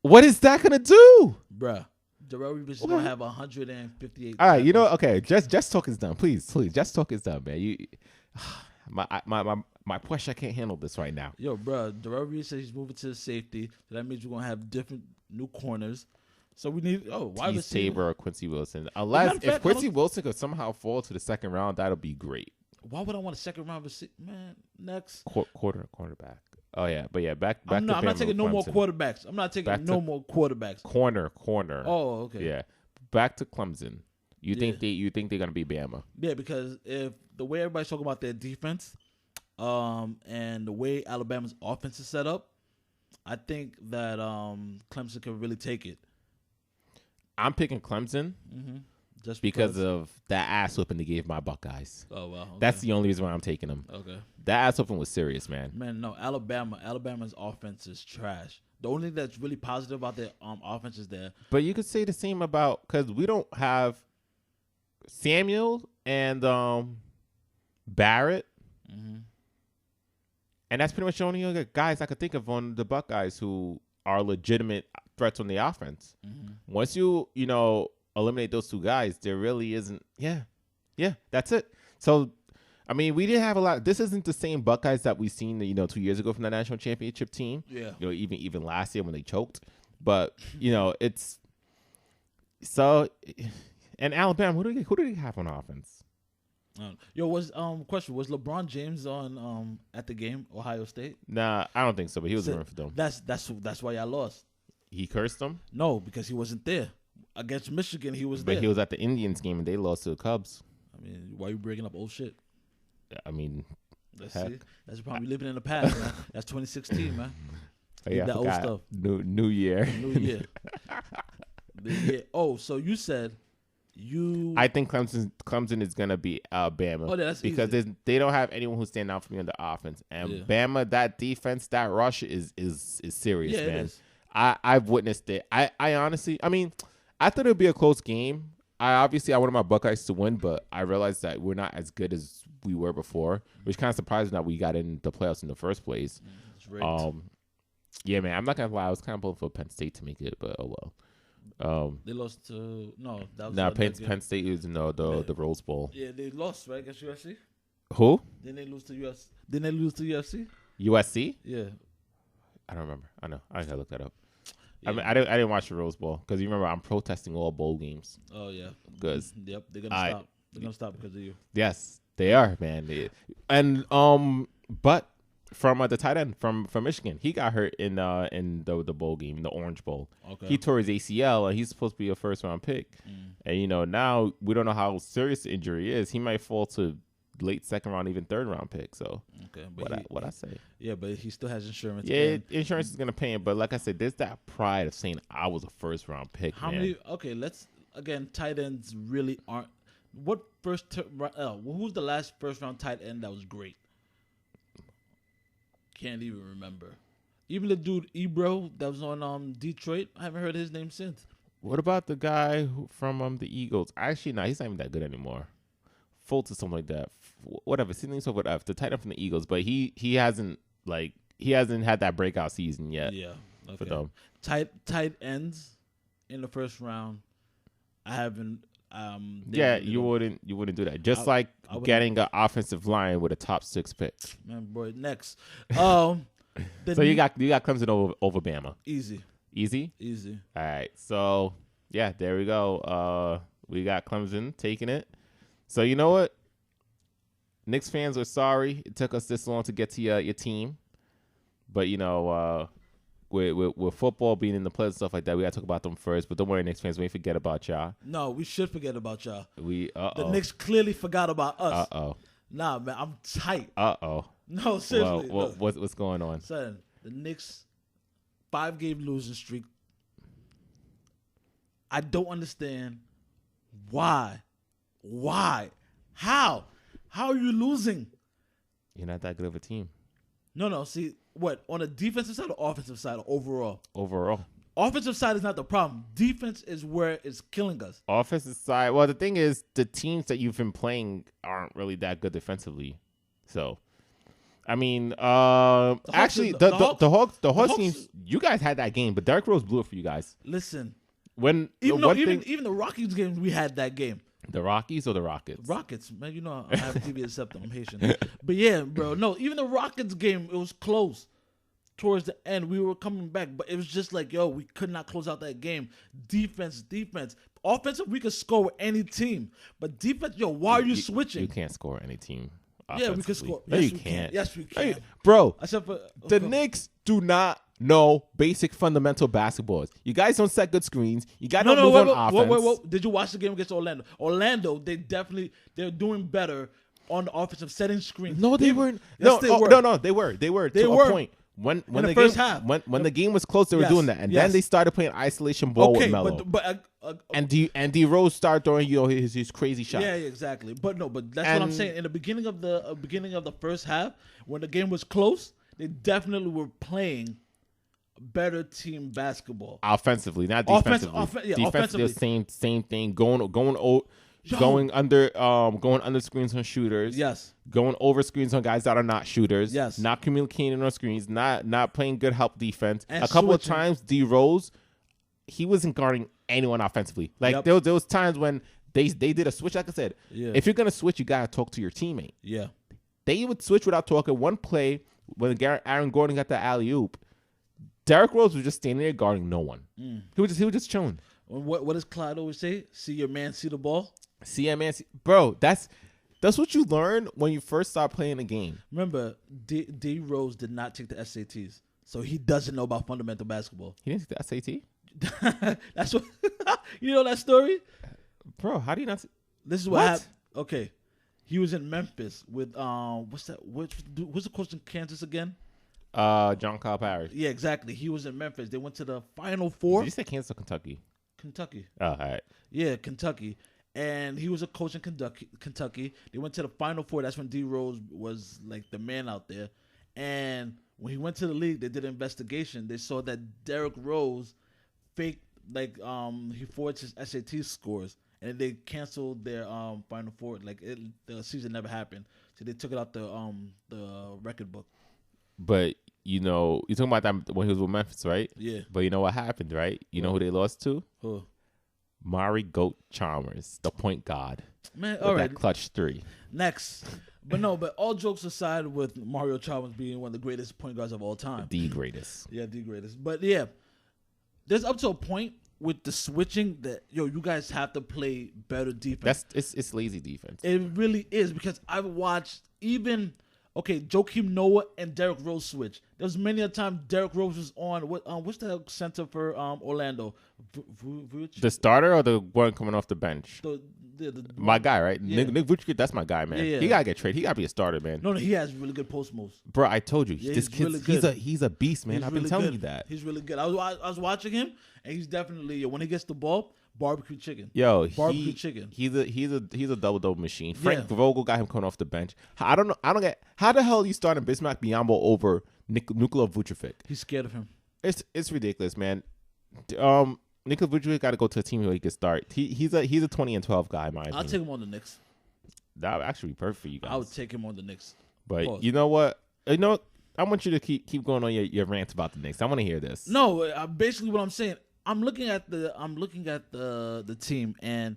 What is that gonna do? Bruh. Darrell Revis is gonna have 158. All right, okay. Just talk is done, please. Just talk is done, man. You, my pressure can't handle this right now. Yo, bro, Darrell Revis says he's moving to the safety, so that means we're gonna have different new corners. So we need wide receiver Tabor or Quincy Wilson. Unless if Quincy Wilson could somehow fall to the second round, that'll be great. Why would I want a second round receiver? Man, next quarterback. Oh yeah, but yeah, back. I'm not taking no more quarterbacks. I'm not taking no more quarterbacks. Corner. Oh, okay. Yeah, back to Clemson. You think they're gonna be Bama? Yeah, because if the way everybody's talking about their defense, and the way Alabama's offense is set up, I think that Clemson can really take it. I'm picking Clemson. Mm-hmm. Just because of that ass whipping they gave my Buckeyes. Oh, well. Okay. That's the only reason why I'm taking them. Okay. That ass whipping was serious, man. Man, no, Alabama's offense is trash. The only thing that's really positive about their offense is there. But you could say the same about, because we don't have Samuel and Barrett. Mm-hmm. And that's pretty much the only other guys I could think of on the Buckeyes who are legitimate threats on the offense. Mm-hmm. Once you eliminate those two guys, there really isn't. Yeah, that's it. So, I mean, we didn't have a lot. This isn't the same Buckeyes that we've seen, 2 years ago from the national championship team. Yeah. Even last year when they choked. But it's so. And Alabama, who do they have on offense? Question, was LeBron James on at the game, Ohio State? Nah, I don't think so, but he was running for them. That's why y'all lost. He cursed them? No, because he wasn't there. Against Michigan, he was there. But he was at the Indians game and they lost to the Cubs. I mean, why are you bringing up old shit? I mean, that's probably living in the past, man. That's 2016, man. Oh, yeah, that old stuff. New year. New year. Oh, so you said I think Clemson is gonna be Alabama. Oh, that's because they don't have anyone who's standing out for me on the offense, and Bama, that defense, that rush is serious, man. It is. I've witnessed it. I honestly, I mean, I thought it would be a close game. I wanted my Buckeyes to win, but I realized that we're not as good as we were before, which kind of surprising that we got in the playoffs in the first place. Yeah, man, I'm not gonna lie, I was kind of pulling for Penn State to make it, but oh well. They lost to Penn State is the Rose Bowl. Yeah, they lost right against USC. Who? Didn't they lose to USC? Didn't they lose to USC? USC? Yeah. I don't remember. I know. I gotta look that up. Yeah. I mean, I didn't watch the Rose Bowl because you remember I'm protesting all bowl games. Oh yeah. Because yep, they're gonna stop. They're gonna stop because of you. Yes, they are, man. But from the tight end from Michigan, he got hurt in the bowl game, in the Orange Bowl. Okay. He tore his ACL, and he's supposed to be a first round pick. And now we don't know how serious the injury is. He might fall to late second round, even third round pick. So okay, but what I say? Yeah, but he still has insurance. Yeah, insurance is gonna pay him. But like I said, there's that pride of saying I was a first round pick. How many? Okay, let's again. Tight ends really aren't. What who's the last first round tight end that was great? Can't even remember. Even the dude Ebro that was on Detroit, I haven't heard his name since. What about the guy from the Eagles? Actually, no, he's not even that good anymore. Fultz or something like that. Whatever. His name's over F. The tight end from the Eagles, but he hasn't had that breakout season yet. Yeah, okay. For them. Tight ends in the first round. I haven't. You wouldn't do that. Just like getting an offensive line with a top 6 pick. Man, boy, next. So you got Clemson over Bama. Easy. All right. So yeah, there we go. We got Clemson taking it. So you know what? Knicks fans are sorry it took us this long to get to your team, but with football being in the playoffs and stuff like that, we got to talk about them first. But don't worry, Knicks fans, we ain't forget about y'all. No, we should forget about y'all. The Knicks clearly forgot about us. Uh-oh. Nah, man, I'm tight. Uh-oh. No, seriously. Well, what's going on? Son, the Knicks 5-game losing streak. I don't understand why. How are you losing? You're not that good of a team. No. See, what, on the defensive side or offensive side or overall? Overall. Offensive side is not the problem. Defense is where it's killing us. Offensive side. Well, the thing is, the teams that you've been playing aren't really that good defensively. So, I mean, actually, the Hawks teams, you guys had that game, but Derrick Rose blew it for you guys. Listen, even the Rockies games, we had that game. The Rockies or the Rockets? Rockets, man. You know I have a deviant septum. I'm Haitian. But yeah, bro. No, even the Rockets game, it was close. Towards the end, we were coming back, but it was just like, we could not close out that game. Defense. Offensive, we could score with any team. But defense, why are you switching? You can't score any team. Yeah, we could score. No, you can't. Yes, we can. Bro, Except for the Knicks do not know basic fundamental basketballs. You guys don't set good screens. You got to move on offense. Wait. Did you watch the game against Orlando? Orlando, they're doing better on the offensive setting screens. No, they weren't. Yes, They were. They were to a point. When the first game, half. When the game was close, they were doing that, and then they started playing isolation ball with Melo. And D Rose started throwing his crazy shots. Yeah, exactly. But that's what I'm saying. In the beginning of the first half, when the game was close, they definitely were playing better team basketball. Offensively, not defensively. Offensively. Same thing. Going going under screens on shooters. Yes. Going over screens on guys that are not shooters. Yes. Not communicating on screens. Not playing good help defense. And a couple switching. of times, D Rose, he wasn't guarding anyone offensively. Like Yep. there was times when they did a switch. Like I said, if you're gonna switch, you gotta talk to your teammate. Yeah. They would switch without talking. One play when Aaron Gordon got the alley oop, Derrick Rose was just standing there guarding no one. He was just chilling. What does Clyde always say? See your man, see the ball. See a man, bro. That's what you learn when you first start playing the game. Remember, D Rose did not take the SATs, so he doesn't know about fundamental basketball. He didn't take the SAT, That's what you know that story. bro. How do you not? This is what happened. Okay, he was in Memphis with what's that? What's the coach in Kansas again? John Kyle Parrish. Yeah, exactly. He was in Memphis. They went to the Final Four. Did you say Kansas or Kentucky? Kentucky. Oh, all right. Yeah, Kentucky. And he was a coach in Kentucky. They went to the Final Four. That's when D Rose was like the man out there. And when he went to the league, they did an investigation. They saw that Derrick Rose faked he forged his SAT scores, and they canceled their Final Four. The season never happened, so they took it out the record book. But you're talking about that when he was with Memphis, right? Yeah. But you know what happened, right? You know who they lost to? Who? Mari Goat Chalmers, the point guard. Man, with all right. that clutch 3. Next. But all jokes aside, with Mario Chalmers being one of the greatest point guards of all time. The greatest. Yeah, the greatest. But yeah, there's up to a point with the switching that you guys have to play better defense. It's lazy defense. It really is, because I've watched even Joakim Noah and Derrick Rose switch. There was many a time Derrick Rose was on what's the center for Orlando? The starter or the one coming off the bench? My guy, right? Yeah. Nick Vucevic, that's my guy, man. Yeah. He gotta get traded. He gotta be a starter, man. No, he has really good post moves. Bro, I told you, Yeah, this he's kid, really good. he's a beast, man. He's I've been really telling good. you that. He's really good. I was watching him, and he's definitely when he gets the ball, barbecue chicken. Yo, Barbecue chicken. He's a double machine. Frank Yeah. Vogel got him coming off the bench. I don't get how the hell are you starting Bismack Biyombo over Nikola Vucevic? He's scared of him. It's ridiculous, man. Nikola Vucevic got to go to a team where he can start. He's a 20-12 guy, in my opinion. I'll take him on the Knicks. That would actually be perfect for you guys. I would take him on the Knicks. But Pause. you know what? I want you to keep going on your rant about the Knicks. I want to hear this. No, basically what I'm saying, I'm looking at the team, and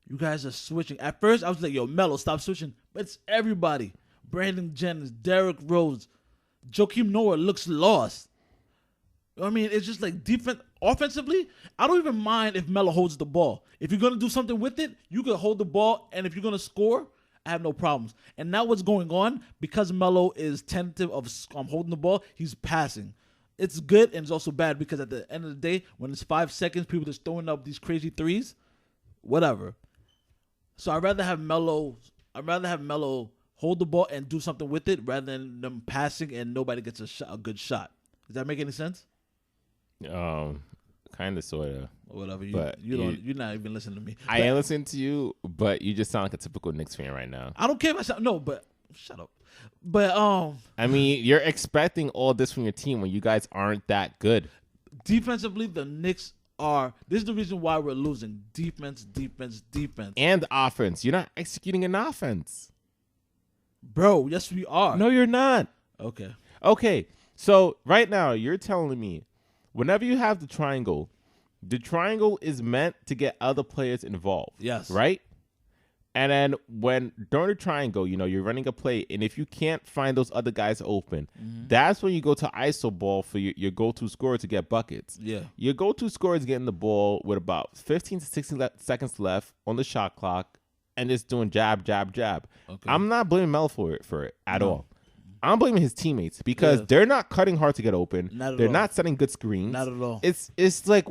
you guys are switching. At first, I was like, "Yo, Melo, stop switching," but it's everybody: Brandon Jennings, Derrick Rose, Joakim Noah looks lost. I mean, it's just like defense. Offensively, I don't even mind if Melo holds the ball. If you're gonna do something with it, you can hold the ball, and if you're gonna score, I have no problems. And now what's going on, because Melo is tentative of holding the ball, he's passing. It's good and it's also bad, because at the end of the day, when it's 5 seconds, people just throwing up these crazy threes, whatever. So I'd rather have Melo hold the ball and do something with it rather than them passing and nobody gets a good shot. Does that make any sense? Kind of, sort of. Whatever. You're not even listening to me. I am listening to you, but you just sound like a typical Knicks fan right now. I don't care if I sound but shut up. But I mean, you're expecting all this from your team when you guys aren't that good. Defensively, the Knicks are. This is the reason why we're losing. Defense. And offense. You're not executing an offense. Bro, yes we are. No, you're not. Okay. So right now you're telling me whenever you have the triangle is meant to get other players involved. Yes. Right? And then during the triangle, you're running a play, and if you can't find those other guys open, that's when you go to ISO ball for your go-to scorer to get buckets. Yeah. Your go-to scorer is getting the ball with about 15 to 16 seconds left on the shot clock and just doing jab. Okay. I'm not blaming Melo for it at all. I'm blaming his teammates because they're not cutting hard to get open. They're not setting good screens. Not at all. It's like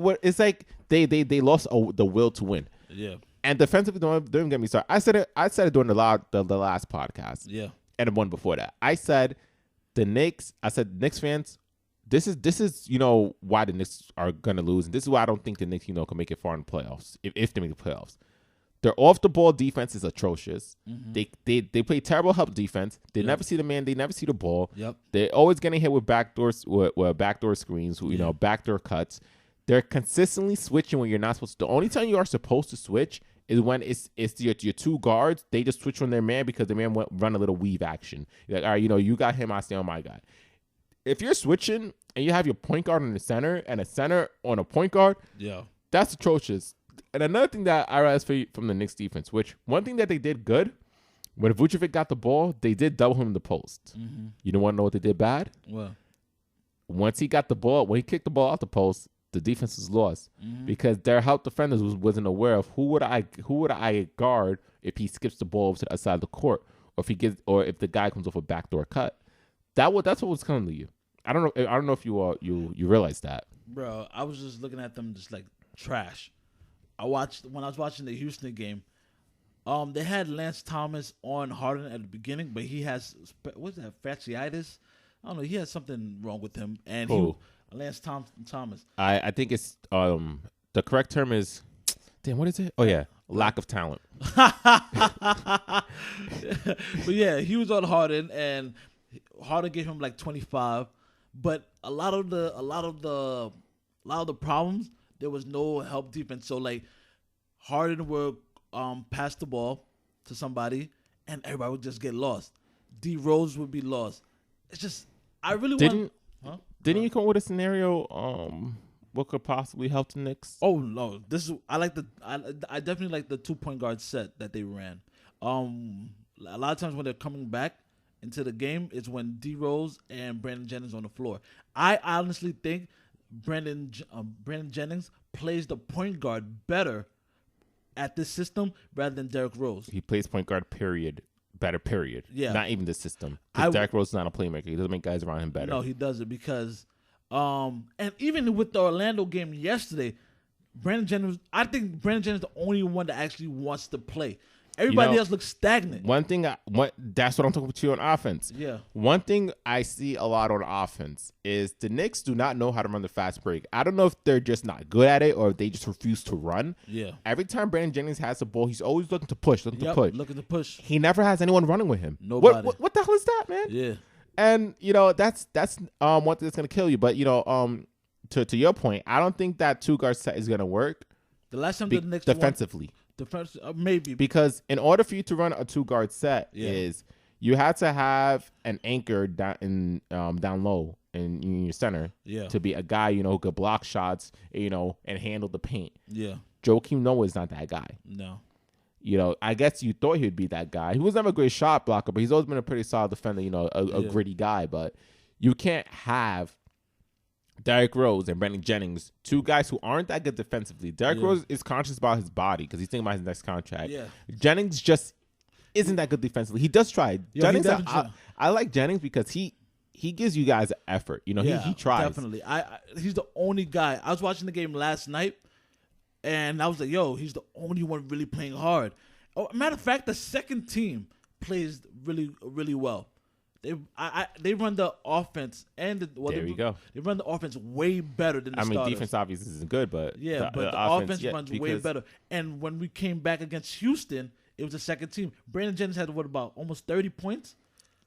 they lost the will to win. Yeah. And defensively, don't even get me started. I said it during the last podcast. Yeah. And the one before that. I said Knicks fans, this is why the Knicks are gonna lose, and this is why I don't think the Knicks can make it far in the playoffs if they make the playoffs. Their off the ball defense is atrocious. They play terrible help defense. They never see the man. They never see the ball. Yep. They're always getting hit with backdoor screens. Backdoor cuts. They're consistently switching when you're not supposed to. The only time you are supposed to switch is when it's your two guards. They just switch on their man because the man run a little weave action. You're like, all right, you got him, I stay on my guy. If you're switching and you have your point guard on the center and a center on a point guard, that's atrocious. And another thing that I realized from the Knicks defense, which one thing that they did good, when Vucevic got the ball, they did double him in the post. Mm-hmm. You don't want to know what they did bad? Well, once he got the ball, when he kicked the ball off the post, the defense was lost because their help defenders wasn't aware of who would I guard if he skips the ball over to the other side of the court, or if the guy comes off a backdoor cut. That's what was coming to you. I don't know if you realize that, bro. I was just looking at them just like trash. When I was watching the Houston game. They had Lance Thomas on Harden at the beginning, but he has what's that, fasciitis? I don't know. He has something wrong with him, and Lance Thomas. I think it's the correct term is, damn, what is it? Oh yeah, lack of talent. But yeah, he was on Harden, and Harden gave him like 25. But a lot of the problems, there was no help defense. So like Harden would pass the ball to somebody, and everybody would just get lost. D Rose would be lost. It's just I really didn't you come up with a scenario? What could possibly help the Knicks? Oh no, I definitely like the 2-point guard set that they ran. A lot of times when they're coming back into the game, it's when D Rose and Brandon Jennings on the floor. I honestly think Brandon Jennings plays the point guard better at this system rather than Derrick Rose. He plays point guard, period. Better, period. Yeah. Not even the system. Because Derrick Rose is not a playmaker. He doesn't make guys around him better. No, he doesn't because and even with the Orlando game yesterday, I think Brandon Jennings is the only one that actually wants to play. Everybody else looks stagnant. That's what I'm talking about you on offense. Yeah. One thing I see a lot on offense is the Knicks do not know how to run the fast break. I don't know if they're just not good at it or if they just refuse to run. Yeah. Every time Brandon Jennings has the ball, he's always looking to push. Looking to push. He never has anyone running with him. Nobody. What the hell is that, man? Yeah. And that's one thing that's gonna kill you. But to your point, I don't think that 2-guard set is gonna work. The last time the Knicks defensively. Maybe because in order for you to run a 2-guard set is you had to have an anchor down low in your center to be a guy who could block shots and handle the paint. Yeah, Joakim Noah is not that guy. No, I guess you thought he'd be that guy. He was never a great shot blocker, but he's always been a pretty solid defender. A gritty guy, but you can't have Derrick Rose and Brandon Jennings, 2 guys who aren't that good defensively. Derrick Rose is conscious about his body because he's thinking about his next contract. Yeah. Jennings just isn't that good defensively. He does try. Jennings, I like Jennings because he gives you guys effort. He tries. Definitely. He's the only guy. I was watching the game last night, and I was like, yo, he's the only one really playing hard. Oh, matter of fact, the second team plays really, really well. They run the offense and there we go. They run the offense way better than the starters. Defense obviously isn't good, but the offense runs way better. And when we came back against Houston, it was the second team. Brandon Jennings had about almost 30 points.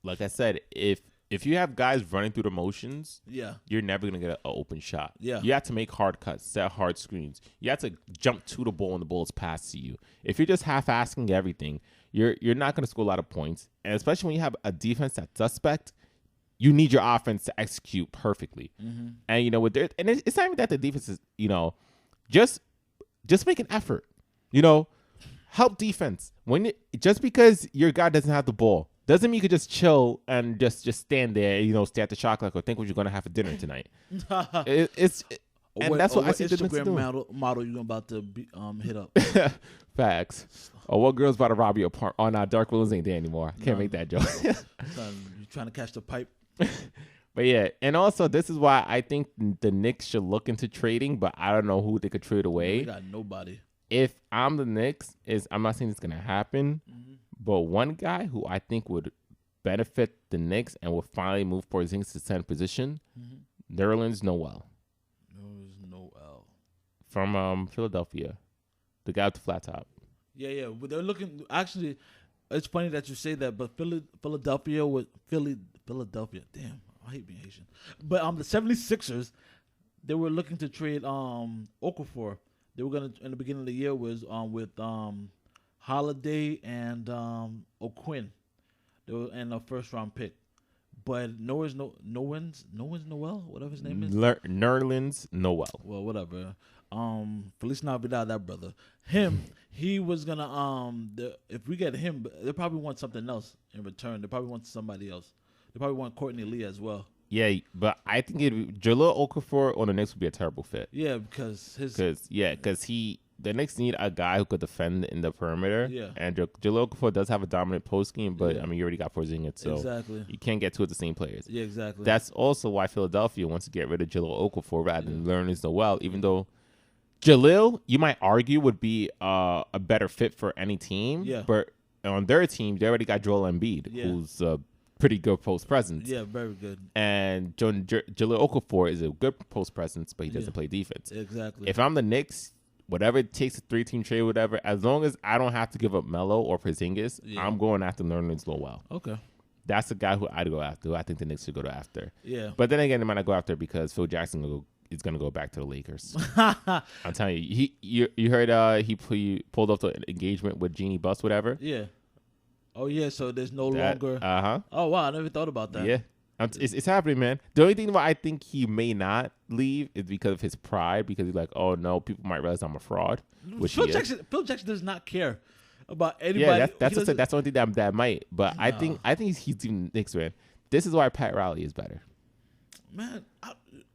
Like I said, if you have guys running through the motions, you're never gonna get an open shot. Yeah, you have to make hard cuts, set hard screens. You have to jump to the ball and the ball is passed to you. If you're just half asking everything, you're not going to score a lot of points. And especially when you have a defense that's suspect, you need your offense to execute perfectly. Mm-hmm. And it's not even that the defense is, just make an effort. Help defense. Just because your guy doesn't have the ball doesn't mean you could just chill and just stand there, stare at the shot clock or think what you're going to have for dinner tonight. That's what I see the Knicks doing. Model you're about to hit up. Facts. What girl's about to rob you apart? Oh, no, Dark Williams ain't there anymore. Can't make that joke. Son, you trying to catch the pipe? But yeah, and also this is why I think the Knicks should look into trading, but I don't know who they could trade away. We got nobody. If I'm the Knicks, I'm not saying it's gonna happen, but one guy who I think would benefit the Knicks and will finally move Porzingis to center position, Nerlens Noel. From Philadelphia, the guy with the flat top. Yeah. But they're looking. Actually, it's funny that you say that. But Philadelphia. Damn, I hate being Haitian. But the 76ers, they were looking to trade Okafor, they were gonna in the beginning of the year was with Holiday and O'Quinn. They were in a first round pick. But no one's Noel, whatever his name is. Nerlens Noel. Well, whatever. Feliz Navidad, that brother. He was gonna if we get him, they probably want something else in return. They probably want somebody else. They probably want Courtney Lee as well. Yeah, but I think Jahlil Okafor on the Knicks would be a terrible fit. Yeah, because the Knicks need a guy who could defend in the perimeter. Yeah. And Jahlil Okafor does have a dominant post game, but I mean you already got Porzingis, so exactly. you can't get two of the same players. Yeah, exactly. That's also why Philadelphia wants to get rid of Jahlil Okafor rather than Nerlens Noel, even though Jahlil, you might argue, would be a better fit for any team. Yeah. But on their team, they already got Joel Embiid, who's pretty good post presence. Yeah, very good. And Jahlil Okafor is a good post presence, but he doesn't play defense. Exactly. If I'm the Knicks, whatever it takes, a 3-team trade, whatever, as long as I don't have to give up Melo or Porzingis, I'm going after Nerlens Noel. Okay. That's the guy who I'd go after. Who I think the Knicks should go after. Yeah. But then again, they might not go after because Phil Jackson is going to go back to the Lakers. I'm telling you, you heard he pulled off the engagement with Jeannie Buss, whatever. Yeah. Oh yeah. So there's no longer. Oh wow, I never thought about that. Yeah. It's happening, man. The only thing why I think he may not leave is because of his pride. Because he's like, oh no, people might realize I'm a fraud. Phil Jackson does not care about anybody. Yeah, that's the only thing that might. But no. I think he's even Knicks, man. This is why Pat Riley is better. Man,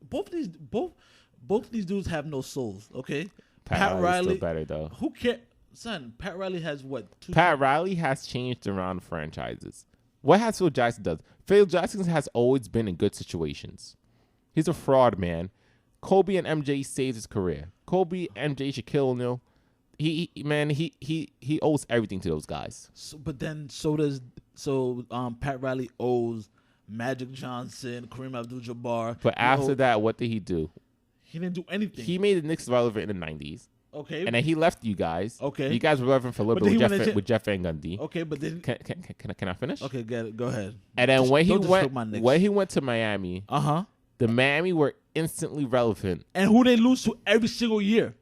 both of these dudes have no souls. Okay, Pat Riley still better though. Who cares, son? Pat Riley has what? Pat Riley has changed around franchises. What has Phil Jackson done? Phil Jackson has always been in good situations. He's a fraud, man. Kobe and MJ saved his career. Kobe, MJ, Shaquille O'Neal. He owes everything to those guys. Pat Riley owes Magic Johnson, Kareem Abdul-Jabbar. But after that, what did he do? He didn't do anything. He made the Knicks relevant in the 90s. Okay. And then he left you guys. Okay. You guys were relevant for a little bit with Jeff Van Gundy. Okay, but then can I finish? Okay, go ahead. And then when he went to Miami, the Miami were instantly relevant. And who they lose to every single year?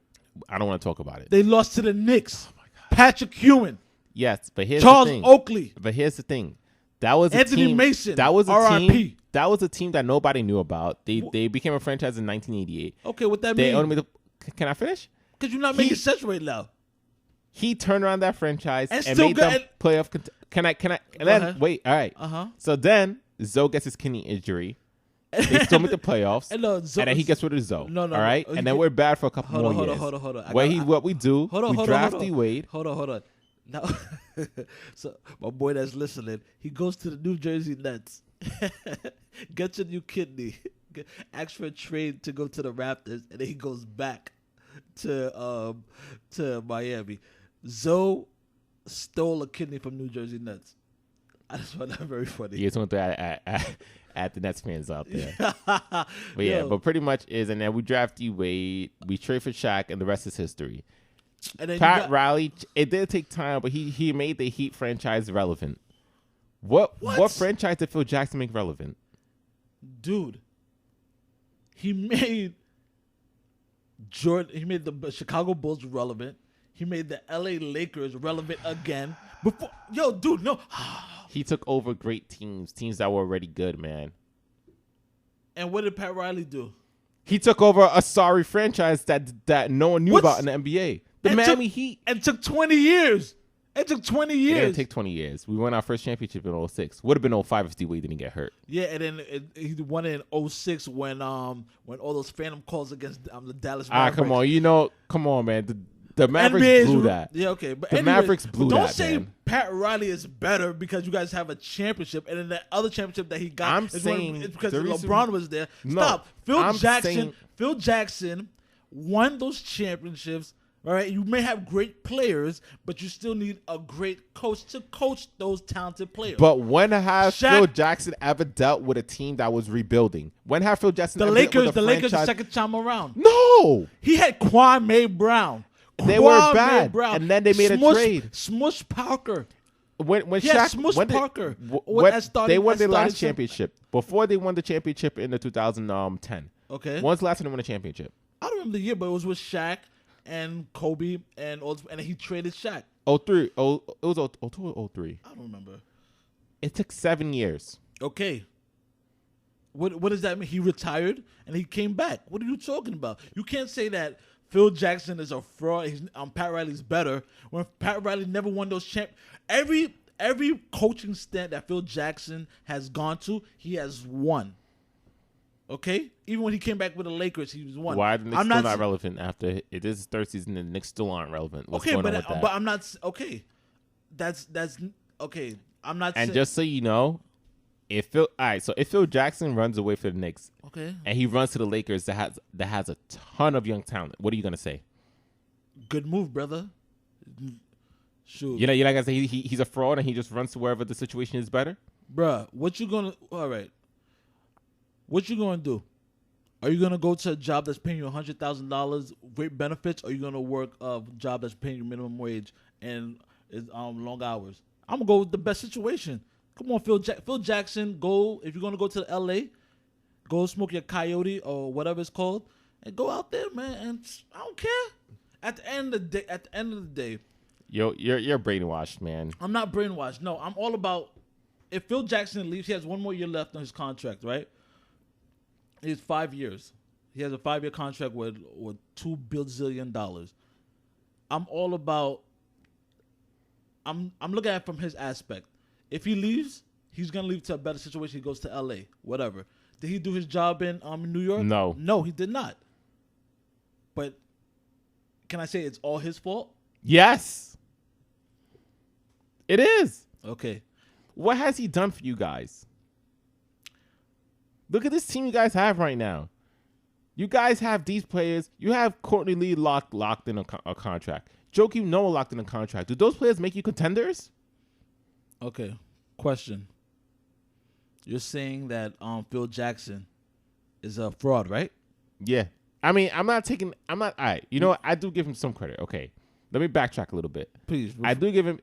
I don't want to talk about it. They lost to the Knicks. Oh my God. Patrick Ewing. Yes, but here's Charles the thing. Oakley. But here's the thing. That was Anthony team, Mason. That was a RIP. team. That was a team that nobody knew about. They became a franchise in 1988. Okay, what that mean? Can I finish? Because you're not making sense right now. He turned around that franchise and still made them playoff. Can I? And then wait. All right. So then Zoe gets his kidney injury. They still make the playoffs, and then he gets rid of Zoe. No. All right, and then we're bad for a couple more years. Hold on. What we do? We draft D-Wade. Hold on. Now, so my boy that's listening, he goes to the New Jersey Nets, gets a new kidney, asks for a trade to go to the Raptors, and then he goes back to Miami. Zoe stole a kidney from New Jersey Nets. I just find that very funny. Yeah, something at the Nets fans out there. But yeah, but pretty much is, and then we draft D-Wade, we trade for Shaq, and the rest is history. And then Pat Riley, it did take time, but he made the Heat franchise relevant. What franchise did Phil Jackson make relevant? Dude, he made the Chicago Bulls relevant. He made the LA Lakers relevant again. No. He took over great teams that were already good, man. And what did Pat Riley do? He took over a sorry franchise that no one knew about in the NBA. The Miami Heat. And took 20 years. It took 20 years. It didn't take 20 years. We won our first championship in 2006. Would have been 2005 if D-Wade didn't get hurt. Yeah, and then he won it in 2006 when all those phantom calls against the Dallas Mavericks. Come on, man. The Mavericks blew that. Yeah, okay. But Mavericks blew that, don't say man. Pat Riley is better because you guys have a championship, and then the other championship that he got it's because LeBron was there. No, stop. Phil Jackson won those championships. All right, you may have great players, but you still need a great coach to coach those talented players. But when has Phil Jackson ever dealt with a team that was rebuilding? When have Phil Jackson the Lakers the second time around? No, he had Kwame Brown. They were bad, and then they made a trade. Smush Parker. When Shaq, Parker. They won their last championship. Before they won the championship in the 2010. Okay. When's the last time they won a championship? I don't remember the year, but it was with Shaq. and Kobe and he traded Shaq. 03. It was 02 or 03. I don't remember. It took 7 years. Okay. What does that mean? He retired and he came back. What are you talking about? You can't say that Phil Jackson is a fraud. Pat Riley's better when Pat Riley never won those Every coaching stint that Phil Jackson has gone to, he has won. Okay? Even when he came back with the Lakers, he was won. Why are the Knicks still not relevant after it is third season and the Knicks still aren't relevant? What's going on with that? But I'm not okay. That's okay. I'm not. And just so you know, if Phil Jackson runs away for the Knicks, okay, and he runs to the Lakers that has a ton of young talent, what are you gonna say? Good move, brother. Sure. You're not gonna say he's a fraud and he just runs to wherever the situation is better, bruh. All right. What you gonna do? Are you gonna go to a job that's paying you $100,000, great benefits, or are you gonna work a job that's paying you minimum wage and long hours? I'm gonna go with the best situation. Come on, Phil Jackson. Go if you're gonna go to L.A. Go smoke your coyote or whatever it's called, and go out there, man. And I don't care. At the end of the day, you're brainwashed, man. I'm not brainwashed. No, I'm all about. If Phil Jackson leaves, he has 1 more year left on his contract, right? It's 5 years. He has a 5-year contract with $2 billion. I'm all about. I'm looking at it from his aspect. If he leaves, he's gonna leave to a better situation. He goes to LA, whatever. Did he do his job in New York? No, he did not. But can I say it's all his fault? Yes, it is. Okay. What has he done for you guys? Look at this team you guys have right now. You guys have these players. You have Courtney Lee locked in a contract. Joakim Noah locked in a contract. Do those players make you contenders? Okay. Question. You're saying that Phil Jackson is a fraud, right? Yeah. I mean, I'm not. All right. You know what? I do give him some credit. Okay. Let me backtrack a little bit. Please. I do give him.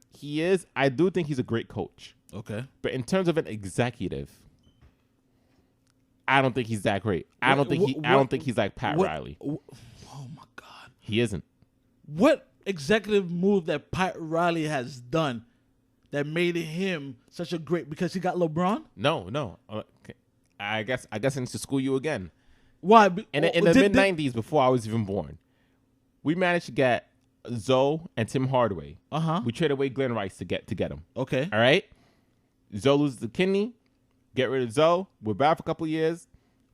I do think he's a great coach. Okay. But in terms of an executive, I don't think he's that great. I don't think he's like Pat Riley. Oh my God. He isn't. What executive move that Pat Riley has done that made him such a great? Because he got LeBron? No. Okay. I guess I need to school you again. Why? In the mid-90s, before I was even born, we managed to get Zoe and Tim Hardaway. We traded away Glenn Rice to get him. Okay. All right. Zoe loses the kidney. Get rid of Zoe. We're back for a couple of years.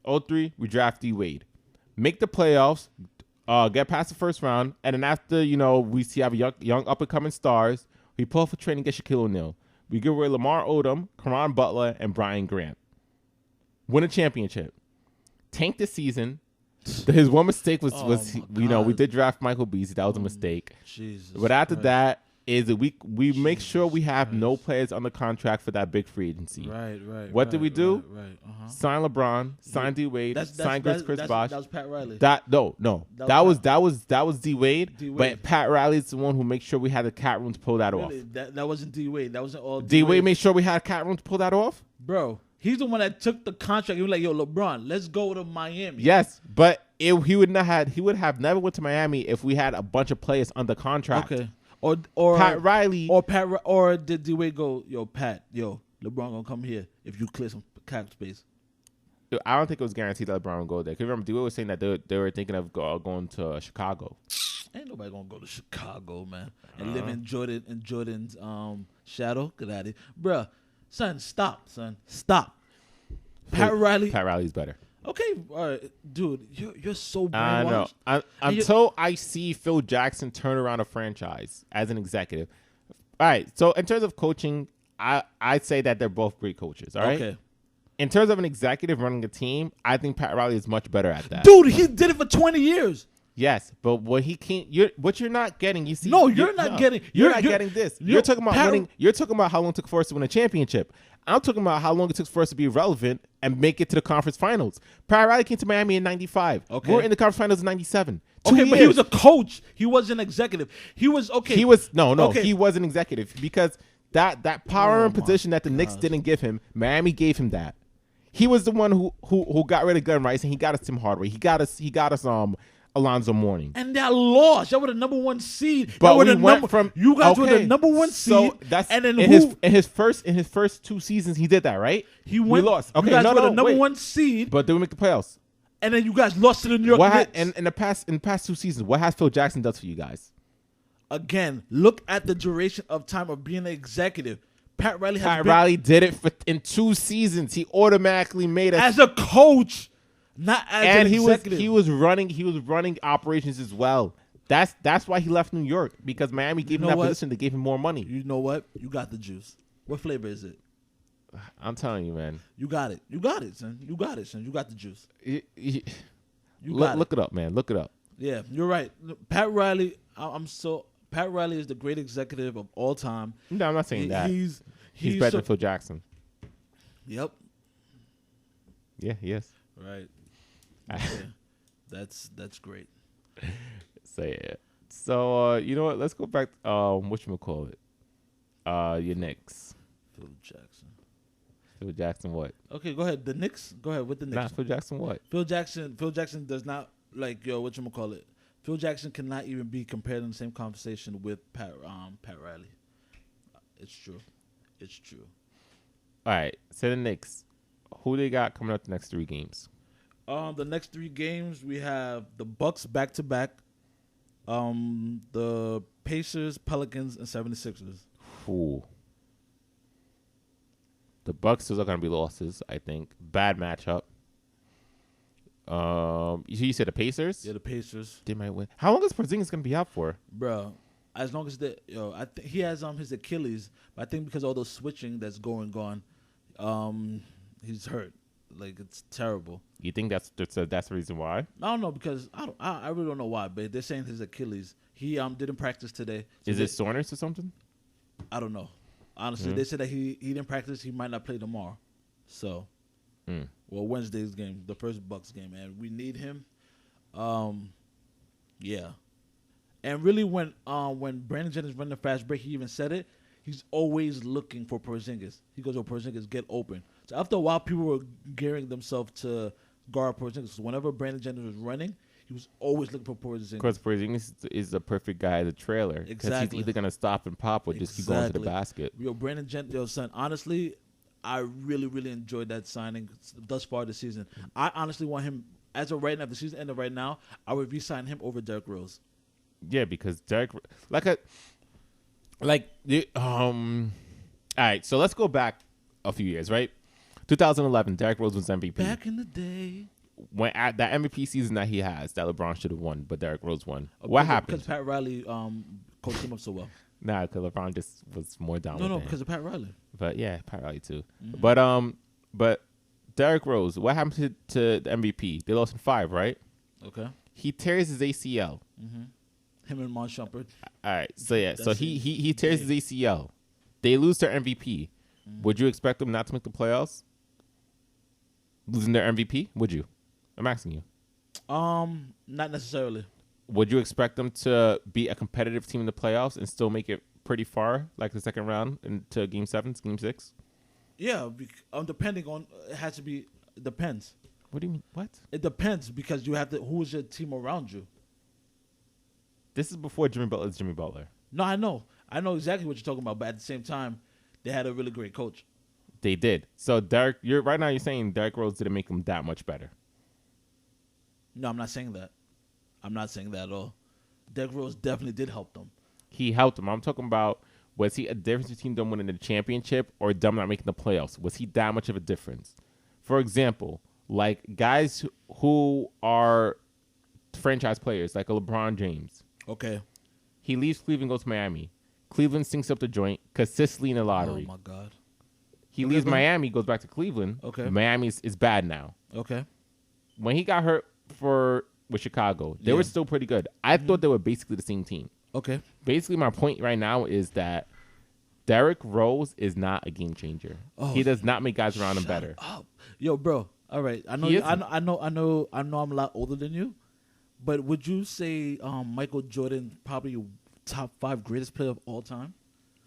03, we draft D Wade. Make the playoffs. Get past the first round. And then after, we see have young up-and-coming stars, we pull off a trade and get Shaquille O'Neal. We give away Lamar Odom, Caron Butler, and Brian Grant. Win a championship. Tank the season. His one mistake was we did draft Michael Beasley. That was a mistake. Jesus. But after that is that we make sure we have no players under contract for that big free agency. Right. What did we do? Right. Sign LeBron, sign D Wade, sign Chris Bosh. That was Pat Riley. No. That was D Wade. But Pat Riley's the one who makes sure we had the cap room to pull that off. That wasn't D Wade. That wasn't all. D Wade made sure we had a cap room to pull that off. Bro, he's the one that took the contract. He was like, "Yo, LeBron, let's go to Miami." Yes, but he would have never went to Miami if we had a bunch of players under contract. Okay. Or Pat Riley or did D Wade go, LeBron gonna come here if you clear some cap space? I don't think it was guaranteed that LeBron would go there. Because remember, D Wade was saying that they were thinking of going to Chicago. Ain't nobody gonna go to Chicago, man, and live in Jordan's shadow. Get out of here, bruh. Son, stop. Pat Riley's better. Okay, all right, dude, you're so brainwashed. I know. Until I see Phil Jackson turn around a franchise as an executive. All right, so in terms of coaching, I'd say that they're both great coaches, all right? Okay. In terms of an executive running a team, I think Pat Riley is much better at that. Dude, he did it for 20 years. Yes, but what you're not getting, you see. No, you're not getting. You're not getting this. You're talking about winning. You're talking about how long it took for us to win a championship. I'm talking about how long it took for us to be relevant and make it to the conference finals. Pat Riley came to Miami in 95. Okay. We're in the conference finals in 97. But he was a coach. He was an executive. He was okay. He was Okay. He was an executive because that power and position that the Knicks didn't give him, Miami gave him that. He was the one who got rid of Glenn Rice and he got us Tim Hardaway. He got us Alonzo Mourning. And that lost. Y'all were the number 1 seed. But we went from you guys were the number 1 seed. So that's and then in his first 2 seasons he did that, right? We lost. Okay, you guys no, were the no, number wait. 1 seed. But did we make the playoffs? And then you guys lost to the New York Knicks. In the past 2 seasons, what has Phil Jackson done for you guys? Again, look at the duration of time of being an executive. Pat Riley did it in 2 seasons. He automatically made us as a coach, not as an executive. He was running operations as well. That's why he left New York, because Miami gave him that position. They gave him more money. You know what? You got the juice. What flavor is it? I'm telling you, man. You got it. You got it, son. You got it, son. You got the juice. Look it up, man. Look it up. Yeah, you're right. Pat Riley. Pat Riley is the great executive of all time. No, I'm not saying that. He's better than Phil Jackson. Yep. Yeah, he is. Right. That's great. Say it. So you know what? Let's go back. Whatchamacallit? Your Knicks. Phil Jackson. Phil Jackson what? Okay, go ahead. The Knicks. Go ahead with the Knicks. Not Phil Jackson what? Phil Jackson does not whatchamacallit. Phil Jackson cannot even be compared in the same conversation with Pat Riley. It's true. All right. So the Knicks, who they got coming up the next 3 games? The next 3 games we have the Bucks back to back, the Pacers, Pelicans, and 76ers. Ooh. The Bucks are going to be losses, I think. Bad matchup. You said the Pacers? Yeah, the Pacers. They might win. How long is Porzingis going to be out for? Bro, as long as I think he has his Achilles, but I think because of all those switching that's gone, he's hurt. Like, it's terrible. You think that's the reason why? I don't know, because I really don't know why, but they're saying his Achilles. He didn't practice today. So is it soreness or something? I don't know. Honestly, they said that he didn't practice. He might not play tomorrow. So, well, Wednesday's game, the first Bucks game, and we need him. Yeah. And really, when Brandon Jennings run the fast break, he even said it. He's always looking for Porzingis. He goes, Porzingis, get open. So after a while, people were gearing themselves to guard Porzingis. So whenever Brandon Jennings was running, he was always looking for Porzingis. Because Porzingis is the perfect guy as a trailer. Because he's either going to stop and pop or just keep going to the basket. Yo, Brandon Jennings, son, honestly, I really, really enjoyed that signing thus far this season. I honestly want him, as of right now, if the season ended right now, I would re-sign him over Derrick Rose. Yeah, because Derrick, all right, so let's go back a few years, right? 2011, Derrick Rose was MVP. Back in the day. When at that MVP season that he has, that LeBron should have won, but Derrick Rose won. What happened? Because Pat Riley coached him up so well. Nah, because LeBron just was more dominant. No, because of Pat Riley. But yeah, Pat Riley too. Mm-hmm. But Derrick Rose, what happened to the MVP? They lost in 5, right? Okay. He tears his ACL. Mm-hmm. Him and Mon Shumpert. All right, so yeah, so he tears his ACL. They lose their MVP. Mm-hmm. Would you expect them not to make the playoffs? Losing their MVP? Would you? I'm asking you. Not necessarily. Would you expect them to be a competitive team in the playoffs and still make it pretty far, like the second round into Game 7, Game 6? Yeah, depending on it has to be. It depends. What do you mean? What? It depends because you have to. Who is your team around you? This is before Jimmy Butler is Jimmy Butler. No, I know exactly what you're talking about, but at the same time, they had a really great coach. They did. So you're saying Derrick Rose didn't make them that much better. No, I'm not saying that. I'm not saying that at all. Derrick Rose definitely did help them. He helped them. I'm talking about, was he a difference between them winning the championship or them not making the playoffs? Was he that much of a difference? For example, like guys who are franchise players, like a LeBron James. Okay. He leaves Cleveland, goes to Miami. Cleveland sinks up the joint consistently in the lottery. Oh, my God. He leaves Miami, goes back to Cleveland. Okay. Miami is bad now. Okay. When he got hurt with Chicago, they were still pretty good. I thought they were basically the same team. Okay. Basically, my point right now is that Derrick Rose is not a game changer. Oh, he does not make guys around him better. Up. Yo, bro. All right. I know I'm a lot older than you, but would you say Michael Jordan probably top 5 greatest player of all time?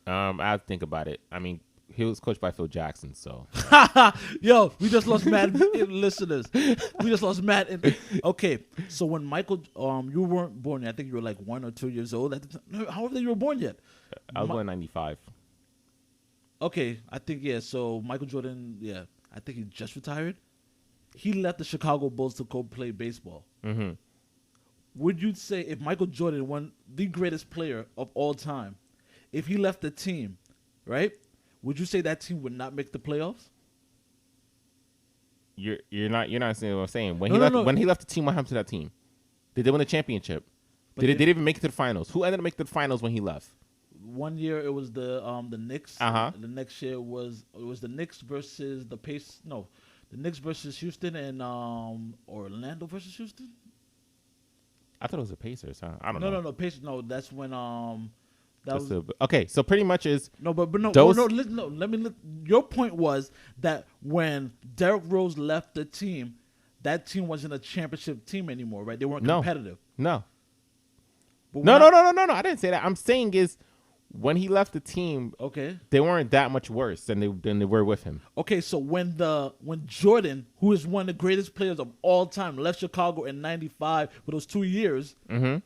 I have to think about it. I mean, He was coached by Phil Jackson, so. Yo, we just lost mad listeners. We just lost mad. Okay, so when Michael, you weren't born yet. I think you were like 1 or 2 years old at the time. How old are you were born yet? I was born in 95. Okay, I think, yeah. So Michael Jordan, yeah, I think he just retired. He left the Chicago Bulls to go play baseball. Mm-hmm. Would you say if Michael Jordan, won the greatest player of all time, if he left the team, right? Would you say that team would not make the playoffs? You're not saying what I'm saying. When No. When he left the team, what happened to that team? Did they win the championship? Did they even make it to the finals? Who ended up making the finals when he left? 1 year it was the Knicks. Uh-huh. The next year was the Knicks versus the Pace. No, the Knicks versus Houston and Orlando versus Houston. I thought it was the Pacers. Huh? I don't know. No, Pacers. No, that's when okay. So pretty much is no, but no, those, Let me. Your point was that when Derrick Rose left the team, that team wasn't a championship team anymore, right? They weren't competitive. No. But No. I didn't say that. I'm saying is when he left the team, okay, they weren't that much worse than they were with him. Okay, so when Jordan, who is one of the greatest players of all time, left Chicago in '95 for those 2 years, Mm-hmm.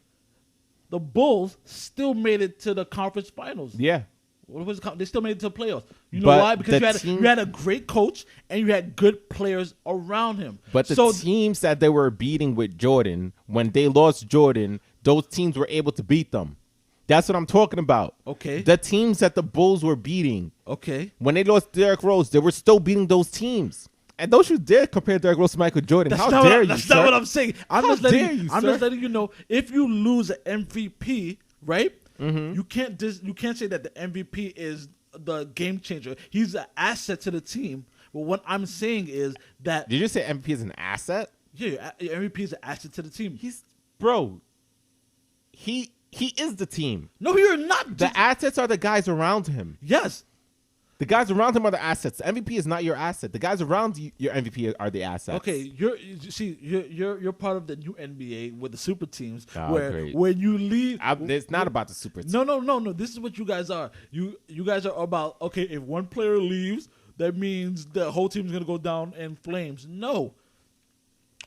the Bulls still made it to the conference finals. Yeah. They still made it to the playoffs. You know But why? Because you had a great coach and you had good players around him. But the teams that they were beating with Jordan, when they lost Jordan, those teams were able to beat them. That's what I'm talking about. Okay. The teams that the Bulls were beating. Okay. When they lost Derrick Rose, they were still beating those teams. And don't you dare compare Derrick Rose to Michael Jordan. How dare you, That's sir? not what I'm saying. I'm just letting you know, if you lose an MVP, right? Mm-hmm. You can't say that the MVP is the game changer. He's an asset to the team. But what I'm saying is that Did you say MVP is an asset? yeah, MVP is an asset to the team. He is the team. No, you're not. The assets are the guys around him. Yes. The guys around him are the assets. The MVP is not your asset. The guys around your MVP are the assets. Okay, you're part of the new NBA with the super teams where great. when you leave, it's not about the super team. No. This is what you guys are. You guys are about, okay, if one player leaves, that means the whole team is gonna go down in flames. No.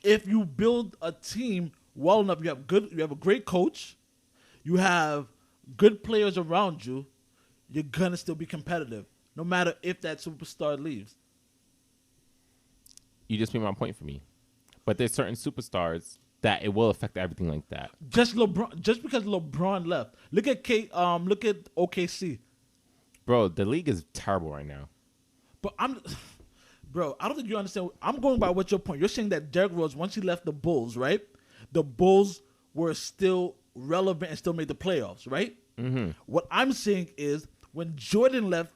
If you build a team well enough, you have a great coach, you have good players around you, you're gonna still be competitive, no matter if that superstar leaves. You just made my point for me. But there's certain superstars that it will affect everything like that. Just because LeBron left. Look at OKC. Bro, the league is terrible right now. But I don't think you understand. I'm going by what your point. You're saying that Derrick Rose, once he left the Bulls, right? The Bulls were still relevant and still made the playoffs, right? Mm-hmm. What I'm saying is when Jordan left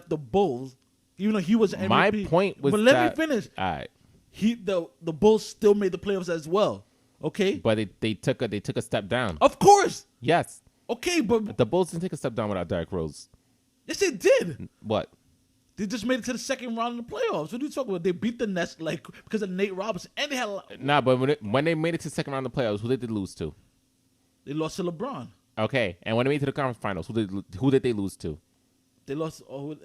the Bulls, even though he was an MVP. My point was but let me finish. All right. The Bulls still made the playoffs as well. Okay? But they took a step down. Of course. Yes. Okay, but The Bulls didn't take a step down without Derrick Rose. yes, they did. What? They just made it to the second round of the playoffs. What are you talking about? They beat the Nets because of Nate Robinson, and they had Nah, but when they made it to the second round of the playoffs, who did they lose to? They lost to LeBron. Okay, and when they made it to the conference finals, who did they lose to? They lost.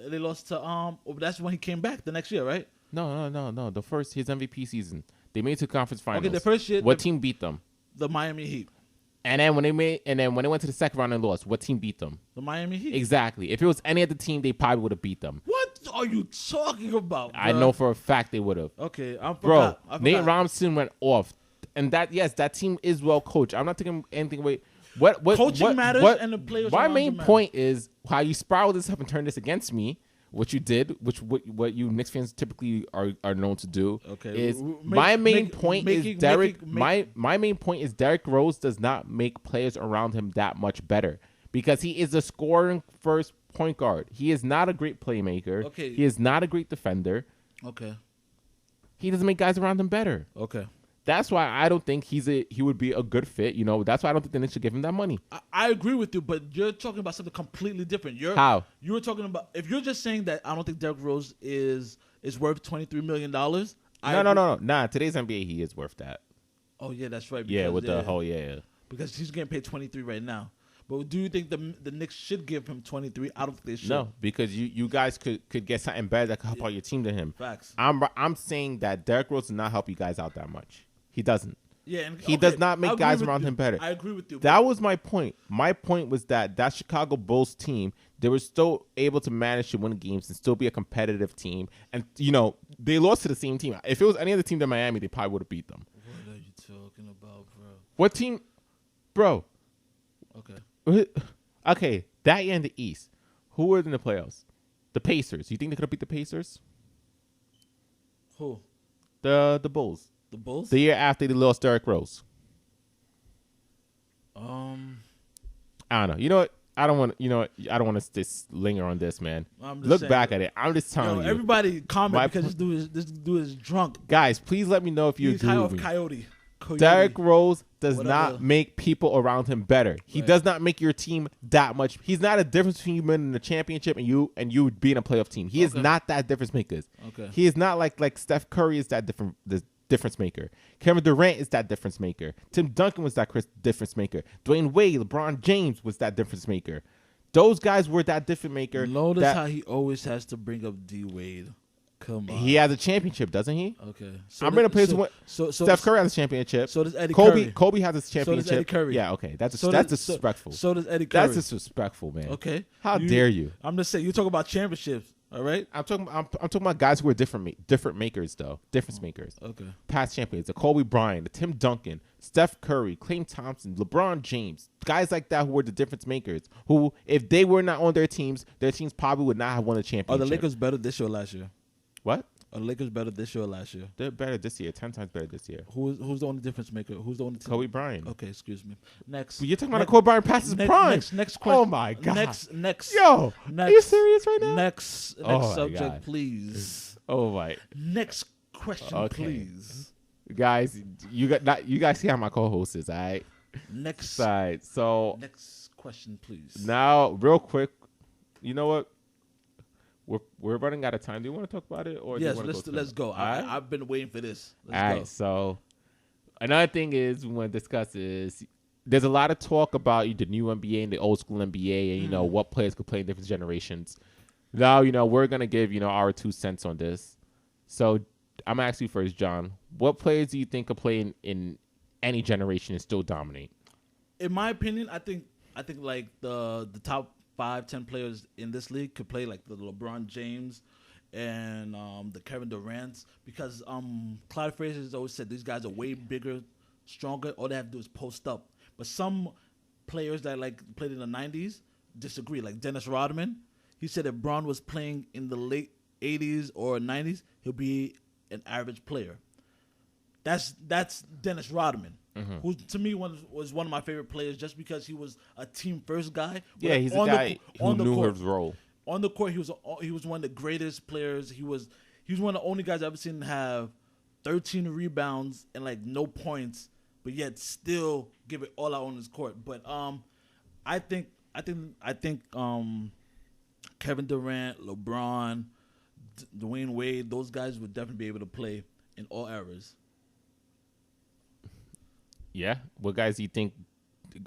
They lost to that's when he came back the next year, right? No. His MVP season, they made it to the conference finals. Okay, the first year. What team beat them? The Miami Heat. And then when they went to the second round and lost, what team beat them? The Miami Heat. Exactly. If it was any other team, they probably would have beat them. What are you talking about, bro? I know for a fact they would have. Okay, I Bro, forgot. Nate Robinson went off, and that team is well coached. I'm not taking anything away. What Coaching matters and the players. My around main them point is how you spiral this up and turn this against me. What you did, what you Knicks fans typically are known to do. Okay, is my main point is Derrick. My main point is Derrick Rose does not make players around him that much better because he is a scoring first point guard. He is not a great playmaker. Okay. He is not a great defender. Okay. He doesn't make guys around him better. Okay. That's why I don't think he would be a good fit. You know, that's why I don't think the Knicks should give him that money. I agree with you, but you're talking about something completely different. How? You were talking about, if you're just saying that I don't think Derrick Rose is worth $23 million. No. Nah, today's NBA, he is worth that. Oh, yeah, that's right. Yeah, with the whole, yeah. Because he's getting paid 23 right now. But do you think the Knicks should give him 23? I don't think they should. No, because you guys could get something better that could help out your team than him. Facts. I'm saying that Derrick Rose does not help you guys out that much. He doesn't. Yeah, and He does not make guys around him better. I agree with you. That was my point. My point was that Chicago Bulls team, they were still able to manage to win games and still be a competitive team. And, they lost to the same team. If it was any other team than Miami, they probably would have beat them. What are you talking about, bro? What team? Bro. Okay. Okay, that year in the East, who were in the playoffs? The Pacers. You think they could have beat the Pacers? Who? The Bulls. The Bulls? The year after they lost Derrick Rose. I don't know. You know what? I don't want. I don't want to just linger on this, man. Look back at it. I'm just telling you. Everybody comment because this dude is drunk. Guys, please let me know if you He's agree high with off me. Coyote. Derrick Rose does Whatever. not make people around him better. He does not make your team that much. He's not a difference between you winning the championship and you being a playoff team. He is not that difference maker. Okay. He is not like Steph Curry is that difference maker. Kevin Durant is that difference maker. Tim Duncan was that difference maker. Dwayne Wade, LeBron James was that difference maker. Those guys were that difference maker. Notice how he always has to bring up D Wade. Come on. He has a championship, doesn't he? Okay. I'm going to play Steph Curry has a championship. So does Eddie Curry. Kobe has a championship. So does Eddie Curry. Yeah, okay. That's disrespectful. So does Eddie Curry. That's disrespectful, man. Okay. How dare you? I'm just saying, you talk about championships, all right? I'm talking about guys who are different makers, though. Difference makers. Okay. Past champions. The Kobe Bryant, the Tim Duncan, Steph Curry, Klay Thompson, LeBron James. Guys like that who were the difference makers. Who, if they were not on their teams probably would not have won a championship. Are the Lakers better this year or last year? What? Are the Lakers better this year or last year? They're better this year. 10 times better this year. Who's the only difference maker? Who's the only team? Kobe Bryant. Okay, excuse me. Next. But you're talking about Kobe Bryant past his prime. Next question. Oh my god. Next. Yo, are you serious right now? Next Oh my subject, God. please. Oh my. Next question, Okay. please. Guys, you guys see how my co-host is, all right? Next Side. So Next question, please. now, real quick, you know what? We're running out of time. Do you want to talk about it, or Yes, do you want to let's go. All right? I've been waiting for this. All Let's go. right. So another thing is we want to discuss is there's a lot of talk about the new NBA and the old school NBA, and what players could play in different generations. Now, we're gonna give our 2 cents on this. So I'm gonna ask you first, John. What players do you think could play in any generation and still dominate? In my opinion, I think like the top 5-10 players in this league could play like the LeBron James and the Kevin Durant's, because Clyde Frazier has always said these guys are way bigger, stronger. All they have to do is post up. But some players that played in the 90s disagree. Like Dennis Rodman, he said if Bron was playing in the late 80s or 90s, he'll be an average player. That's Dennis Rodman, who to me was one of my favorite players just because he was a team first guy. Yeah, he's a guy who knew his role. On the court, he was one of the greatest players. He was one of the only guys I've ever seen have 13 rebounds and no points, but yet still give it all out on his court. But I think Kevin Durant, LeBron, Dwayne Wade, those guys would definitely be able to play in all eras. Yeah. What guys do you think?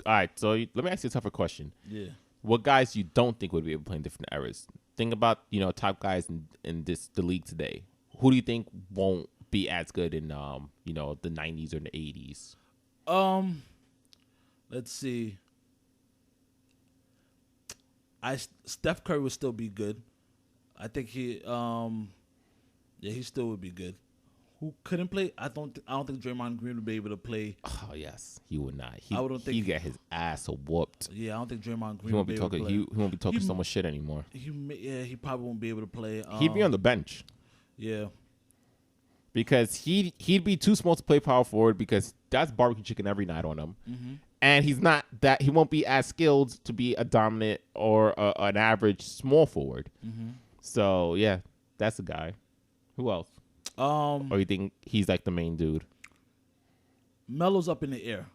All right. So let me ask you a tougher question. Yeah. What guys you don't think would be able to play in different eras? Think about top guys in the league today. Who do you think won't be as good in the 90s or the 80s? Let's see. Steph Curry would still be good. I think he still would be good. Who couldn't play? I don't think Draymond Green would be able to play. Oh yes, he would not. He'd get his ass whooped. Yeah, I don't think Draymond Green He won't would be talking. He won't be talking so much shit anymore. He probably won't be able to play. He'd be on the bench. Yeah, because he'd be too small to play power forward because that's barbecue chicken every night on him. Mm-hmm. And he's not that. He won't be as skilled to be a dominant or an average small forward. Mm-hmm. So yeah, that's the guy. Who else? Or you think he's like the main dude? Melo's up in the air.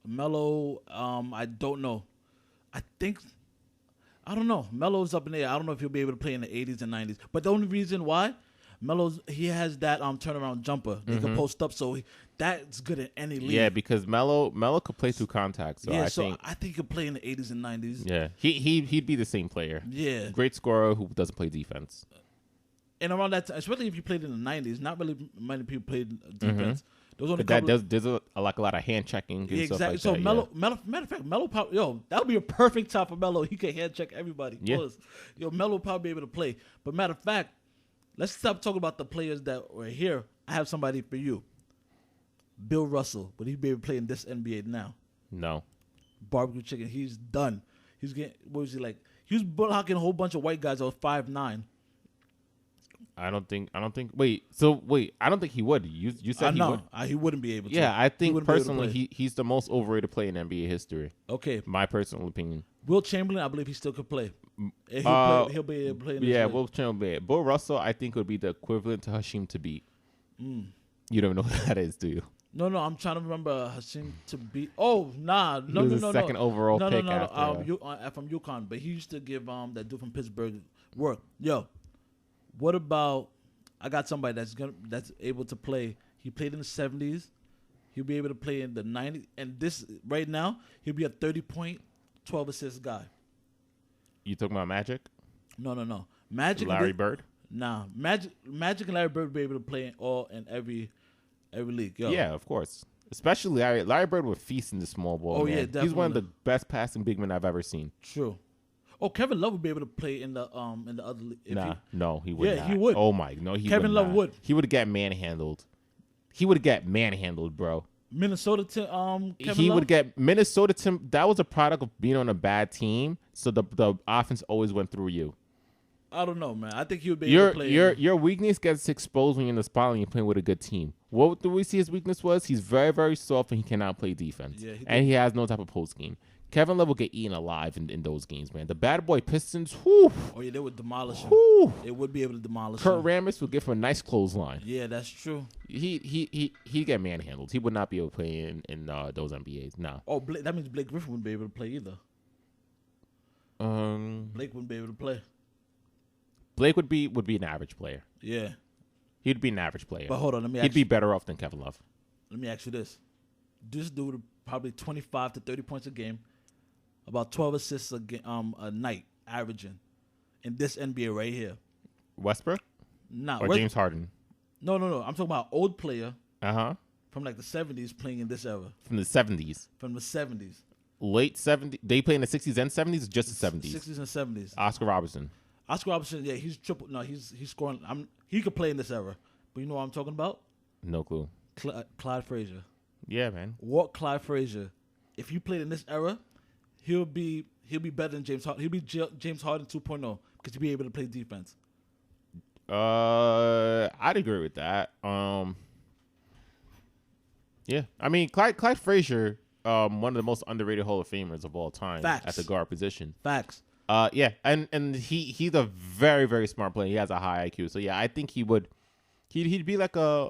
Melo, I don't know. I don't know. Melo's up in the air. I don't know if he'll be able to play in the 80s and 90s. But the only reason why, Melo's he has that turnaround jumper. They can post up, so that's good in any league. Yeah, because Melo could play through contact. So I think he could play in the 80s and 90s. Yeah, he'd be the same player. Yeah, great scorer who doesn't play defense. And around that time, especially if you played in the 90s, not really many people played defense. There's only there's a lot of hand checking. And exactly. Stuff like so that, Melo, matter of fact, Melo, that would be a perfect time for Melo. He can hand check everybody. Yeah. Melo will probably be able to play. But matter of fact, let's stop talking about the players that were here. I have somebody for you. Bill Russell, would he be able to play in this NBA now? No. Barbecue chicken, he's done. He's getting, what was he like? He was blocking a whole bunch of white guys that was 5'9". I don't think. Wait. I don't think he would. You said he would. He wouldn't be able to. Yeah, I think personally he's the most overrated player in NBA history. Okay. My personal opinion. Will Chamberlain, I believe he still could play. He'll be able to play in this league. Will Chamberlain. Bill Russell, I think, would be the equivalent to Hashim Thabit. You don't know who that is, do you? No, I'm trying to remember Hashim Thabit. Oh, nah. No. Second overall pick. No. From UConn, but he used to give that dude from Pittsburgh work. Yo, what about? I got somebody that's able to play. He played in the 70s. He'll be able to play in the 90s. And this right now, he'll be a 30-point, 12-assist guy. You talking about Magic? No. Magic. Larry Bird? Nah, Magic and Larry Bird will be able to play in every league. Yo. Yeah, of course. Especially Larry Bird would feast in the small ball. Oh, man. yeah, definitely. He's one of the best passing big men I've ever seen. True. Oh, Kevin Love would be able to play in the other league. No, he would not. Yeah, he would. Oh my, no, Kevin Love would. He would get manhandled. Bro. Minnesota Kevin he Love? would get Minnesota Tim. That was a product of being on a bad team, so the offense always went through you. I don't know, man. I think he would be able to play. Your weakness gets exposed when you're in the spot and you're playing with a good team. What do we see his weakness was? He's very, very soft and he cannot play defense. Yeah, and he has no type of post game. Kevin Love will get eaten alive in those games, man. The bad boy Pistons, whew. Oh, yeah, they would demolish him. Whew. They would be able to demolish Kurt him. Rambis would give him a nice clothesline. Yeah, that's true. He'd get manhandled. He would not be able to play in those NBAs. No. Oh, that means Blake Griffin wouldn't be able to play either. Blake wouldn't be able to play. Blake would be an average player. Yeah. He'd be an average player. But hold on, he'd be better off than Kevin Love. Let me ask you this. This dude would probably 25 to 30 points a game, about 12 assists a night, averaging in this NBA right here. Westbrook? Nah. Or James Harden? No. I'm talking about old player. Uh-huh. From like the 70s playing in this era. From the 70s? From the 70s. Late 70s? They play in the 60s and 70s or just the 70s? 60s and 70s. Oscar Robertson. Oscar Robertson, yeah, he's triple. No, he's scoring. He could play in this era. But you know what I'm talking about? No clue. Clyde Frazier. Yeah, man. What Clyde Frazier? If he played in this era, he'll be better than James Harden. He'll be James Harden 2.0 because he'll be able to play defense. I'd agree with that. Yeah, I mean Clyde Frazier, one of the most underrated Hall of Famers of all time. Facts. At the guard position. Facts. Yeah, and he's a very, very smart player. He has a high IQ. So yeah, I think he'd be like I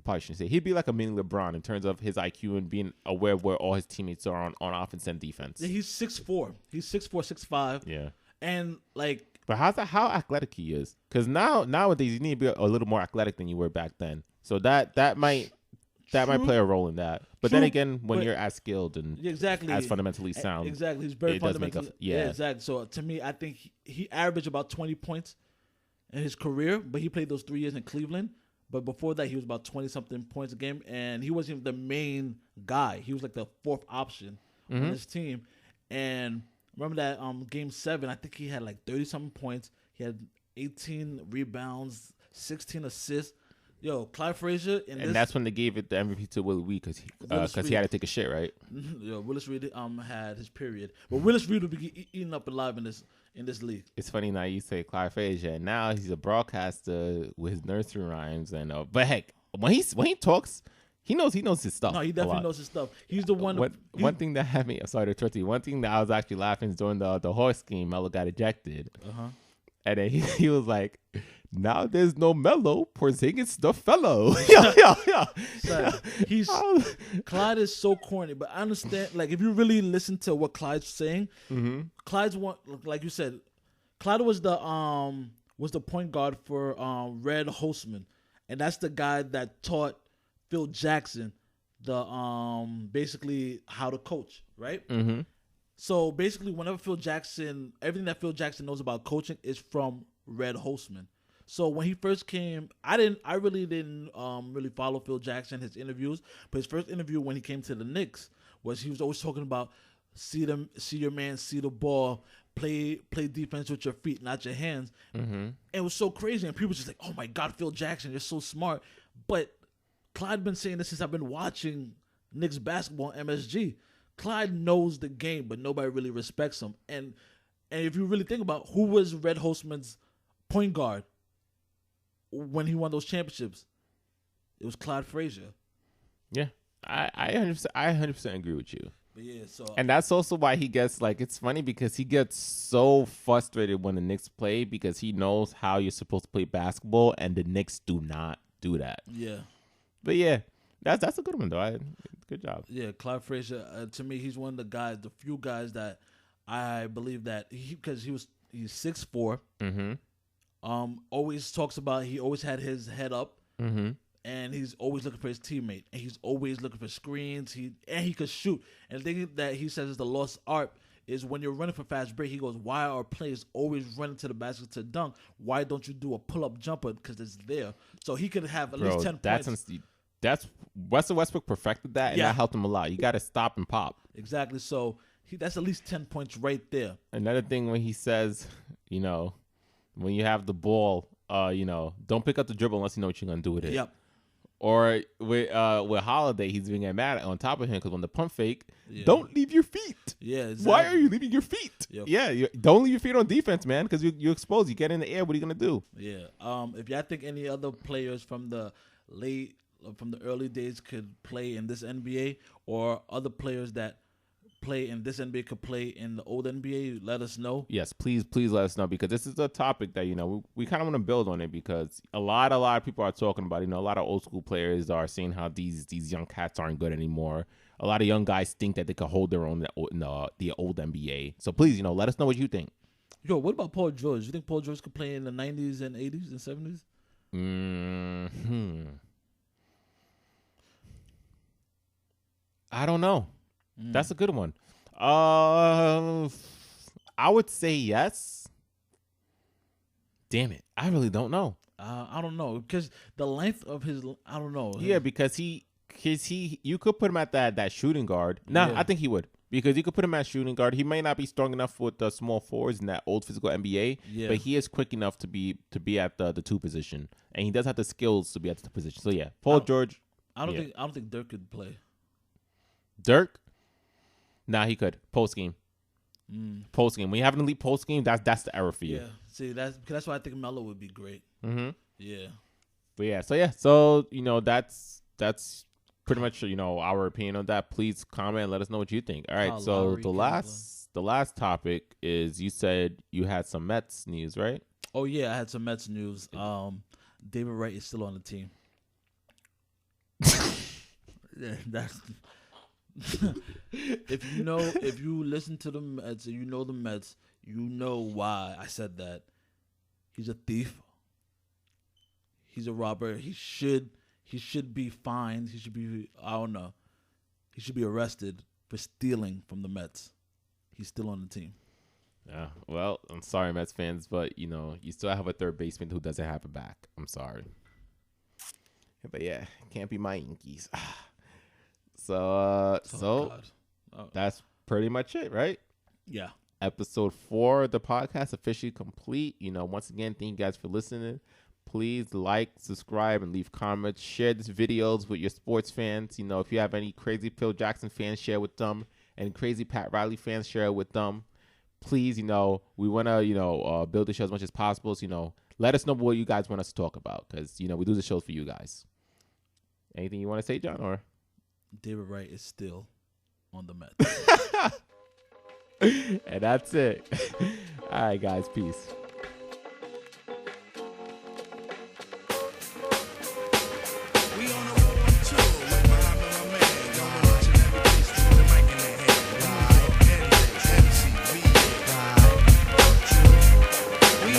probably shouldn't say he'd be like a mini LeBron in terms of his IQ and being aware of where all his teammates are on offense and defense. Yeah, he's 6'4". He's 6'4", 6'5". Yeah. And like, but how athletic he is? Because nowadays you need to be a little more athletic than you were back then. So that might play a role in that. But then again, when you're as skilled and as fundamentally sound, exactly, he's very fundamentally. Yeah, exactly. So to me, I think he averaged about 20 points in his career, but he played those 3 years in Cleveland. But before that, he was about 20-something points a game, and he wasn't even the main guy. He was like the fourth option on his team. And remember that Game 7, I think he had like 30-something points. He had 18 rebounds, 16 assists. Yo, Clyde Frazier. And that's when they gave it the MVP to Willie Reed because he had to take a shit, right? Yo, Willis Reed had his period. But Willis Reed would be eaten up alive in this league. It's funny now you say Clyde Frazier, and now he's a broadcaster with his nursery rhymes. But heck, when he talks, he knows his stuff. No, he definitely knows his stuff. He's the one. One thing that had me, sorry to interrupt you. One thing that I was actually laughing is during the horse game, Melo got ejected. And then he was like, now there's no Melo, Porzingis the fellow. Clyde is so corny, but I understand. Like, if you really listen to what Clyde's saying, Clyde's one, like you said, Clyde was the was the point guard for Red Holzman, and that's the guy that taught Phil Jackson the basically how to coach, right? Mm-hmm. So basically, whenever everything that Phil Jackson knows about coaching is from Red Holzman. So when he first came, I really didn't really follow Phil Jackson, his interviews, but his first interview when he came to the Knicks was he was always talking about see your man, see the ball, play defense with your feet, not your hands. Mm-hmm. And it was so crazy, and people were just like, oh my God, Phil Jackson, you're so smart. But Clyde been saying this since I've been watching Knicks basketball on MSG. Clyde knows the game, but nobody really respects him. And if you really think about who was Red Holzman's point guard when he won those championships, it was Clyde Frazier. Yeah, I 100% agree with you. But yeah, so And that's also why he gets, like, it's funny because he gets so frustrated when the Knicks play because he knows how you're supposed to play basketball, and the Knicks do not do that. yeah. But yeah, that's a good one though. Good job. Yeah, Clyde Frazier. To me, he's one of the few guys that I believe that because he's 6'4". Mm-hmm. Always talks about he always had his head up, Mm-hmm. and he's always looking for his teammate, and he's always looking for screens. He could shoot. And the thing that he says is the lost art is when you're running for fast break. He goes, "Why are players always running to the basket to dunk? Why don't you do a pull up jumper? Because it's there." So he could have at least 10 points. That's Russell Westbrook perfected that, and Yeah. that helped him a lot. You got to stop and pop. Exactly. So that's at least 10 points right there. Another thing when he says, when you have the ball, don't pick up the dribble unless you know what you're gonna do with it. Yep. Or with Holiday, he's being mad on top of him because when the pump fake, Yeah. don't leave your feet. Yeah. Exactly. Why are you leaving your feet? Yep. Yeah, don't leave your feet on defense, man, because you expose. You get in the air. What are you gonna do? Yeah. If y'all think any other players from the early days could play in this NBA, or other players that play in this NBA could play in the old NBA, let us know. Yes, please let us know, because this is a topic that we kind of want to build on it, because a lot of people are talking about. A lot of old school players are saying how these young cats aren't good anymore. A lot of young guys think that they could hold their own in the old NBA. So please, let us know what you think. Yo, what about Paul George? You think Paul George could play in the 90s and 80s and 70s? I don't know. That's a good one. I would say yes. Damn it, I really don't know. I don't know, because the length of his, I don't know. Yeah, because you could put him at that shooting guard. Nah, Yeah. I think he would, because you could put him at shooting guard. He may not be strong enough with the small forwards in that old physical NBA, Yeah. but he is quick enough to be at the two position, and he does have the skills to be at the position. So yeah, Paul George. I don't think Dirk could play. Dirk? Nah, he could. Post game. Post game. When you have an elite post game, that's the error for you. Yeah. See, that's why I think Melo would be great. Mm-hmm. Yeah. But yeah, so that's pretty much our opinion on that. Please comment and let us know what you think. All right. Kyle So Lowry, the last topic is, you said you had some Mets news, right? Oh yeah, I had some Mets news. David Wright is still on the team. Yeah, that's if you listen to the Mets and you know the Mets, you know why I said that. He's a thief. He's a robber. He should be fined. He should be, I don't know. He should be arrested for stealing from the Mets. He's still on the team. Yeah. Well, I'm sorry, Mets fans, but you still have a third baseman who doesn't have a back. I'm sorry. But yeah, can't be my Yankees. So that's pretty much it, right? Yeah. Episode 4 of the podcast officially complete. Once again, thank you guys for listening. Please like, subscribe, and leave comments. Share these videos with your sports fans. If you have any crazy Phil Jackson fans, share with them. And crazy Pat Riley fans, share it with them. Please, we want to, build the show as much as possible. So, let us know what you guys want us to talk about, because, we do the shows for you guys. Anything you want to say, John? Or David Wright is still on the Mets. And that's it. All right, guys. Peace.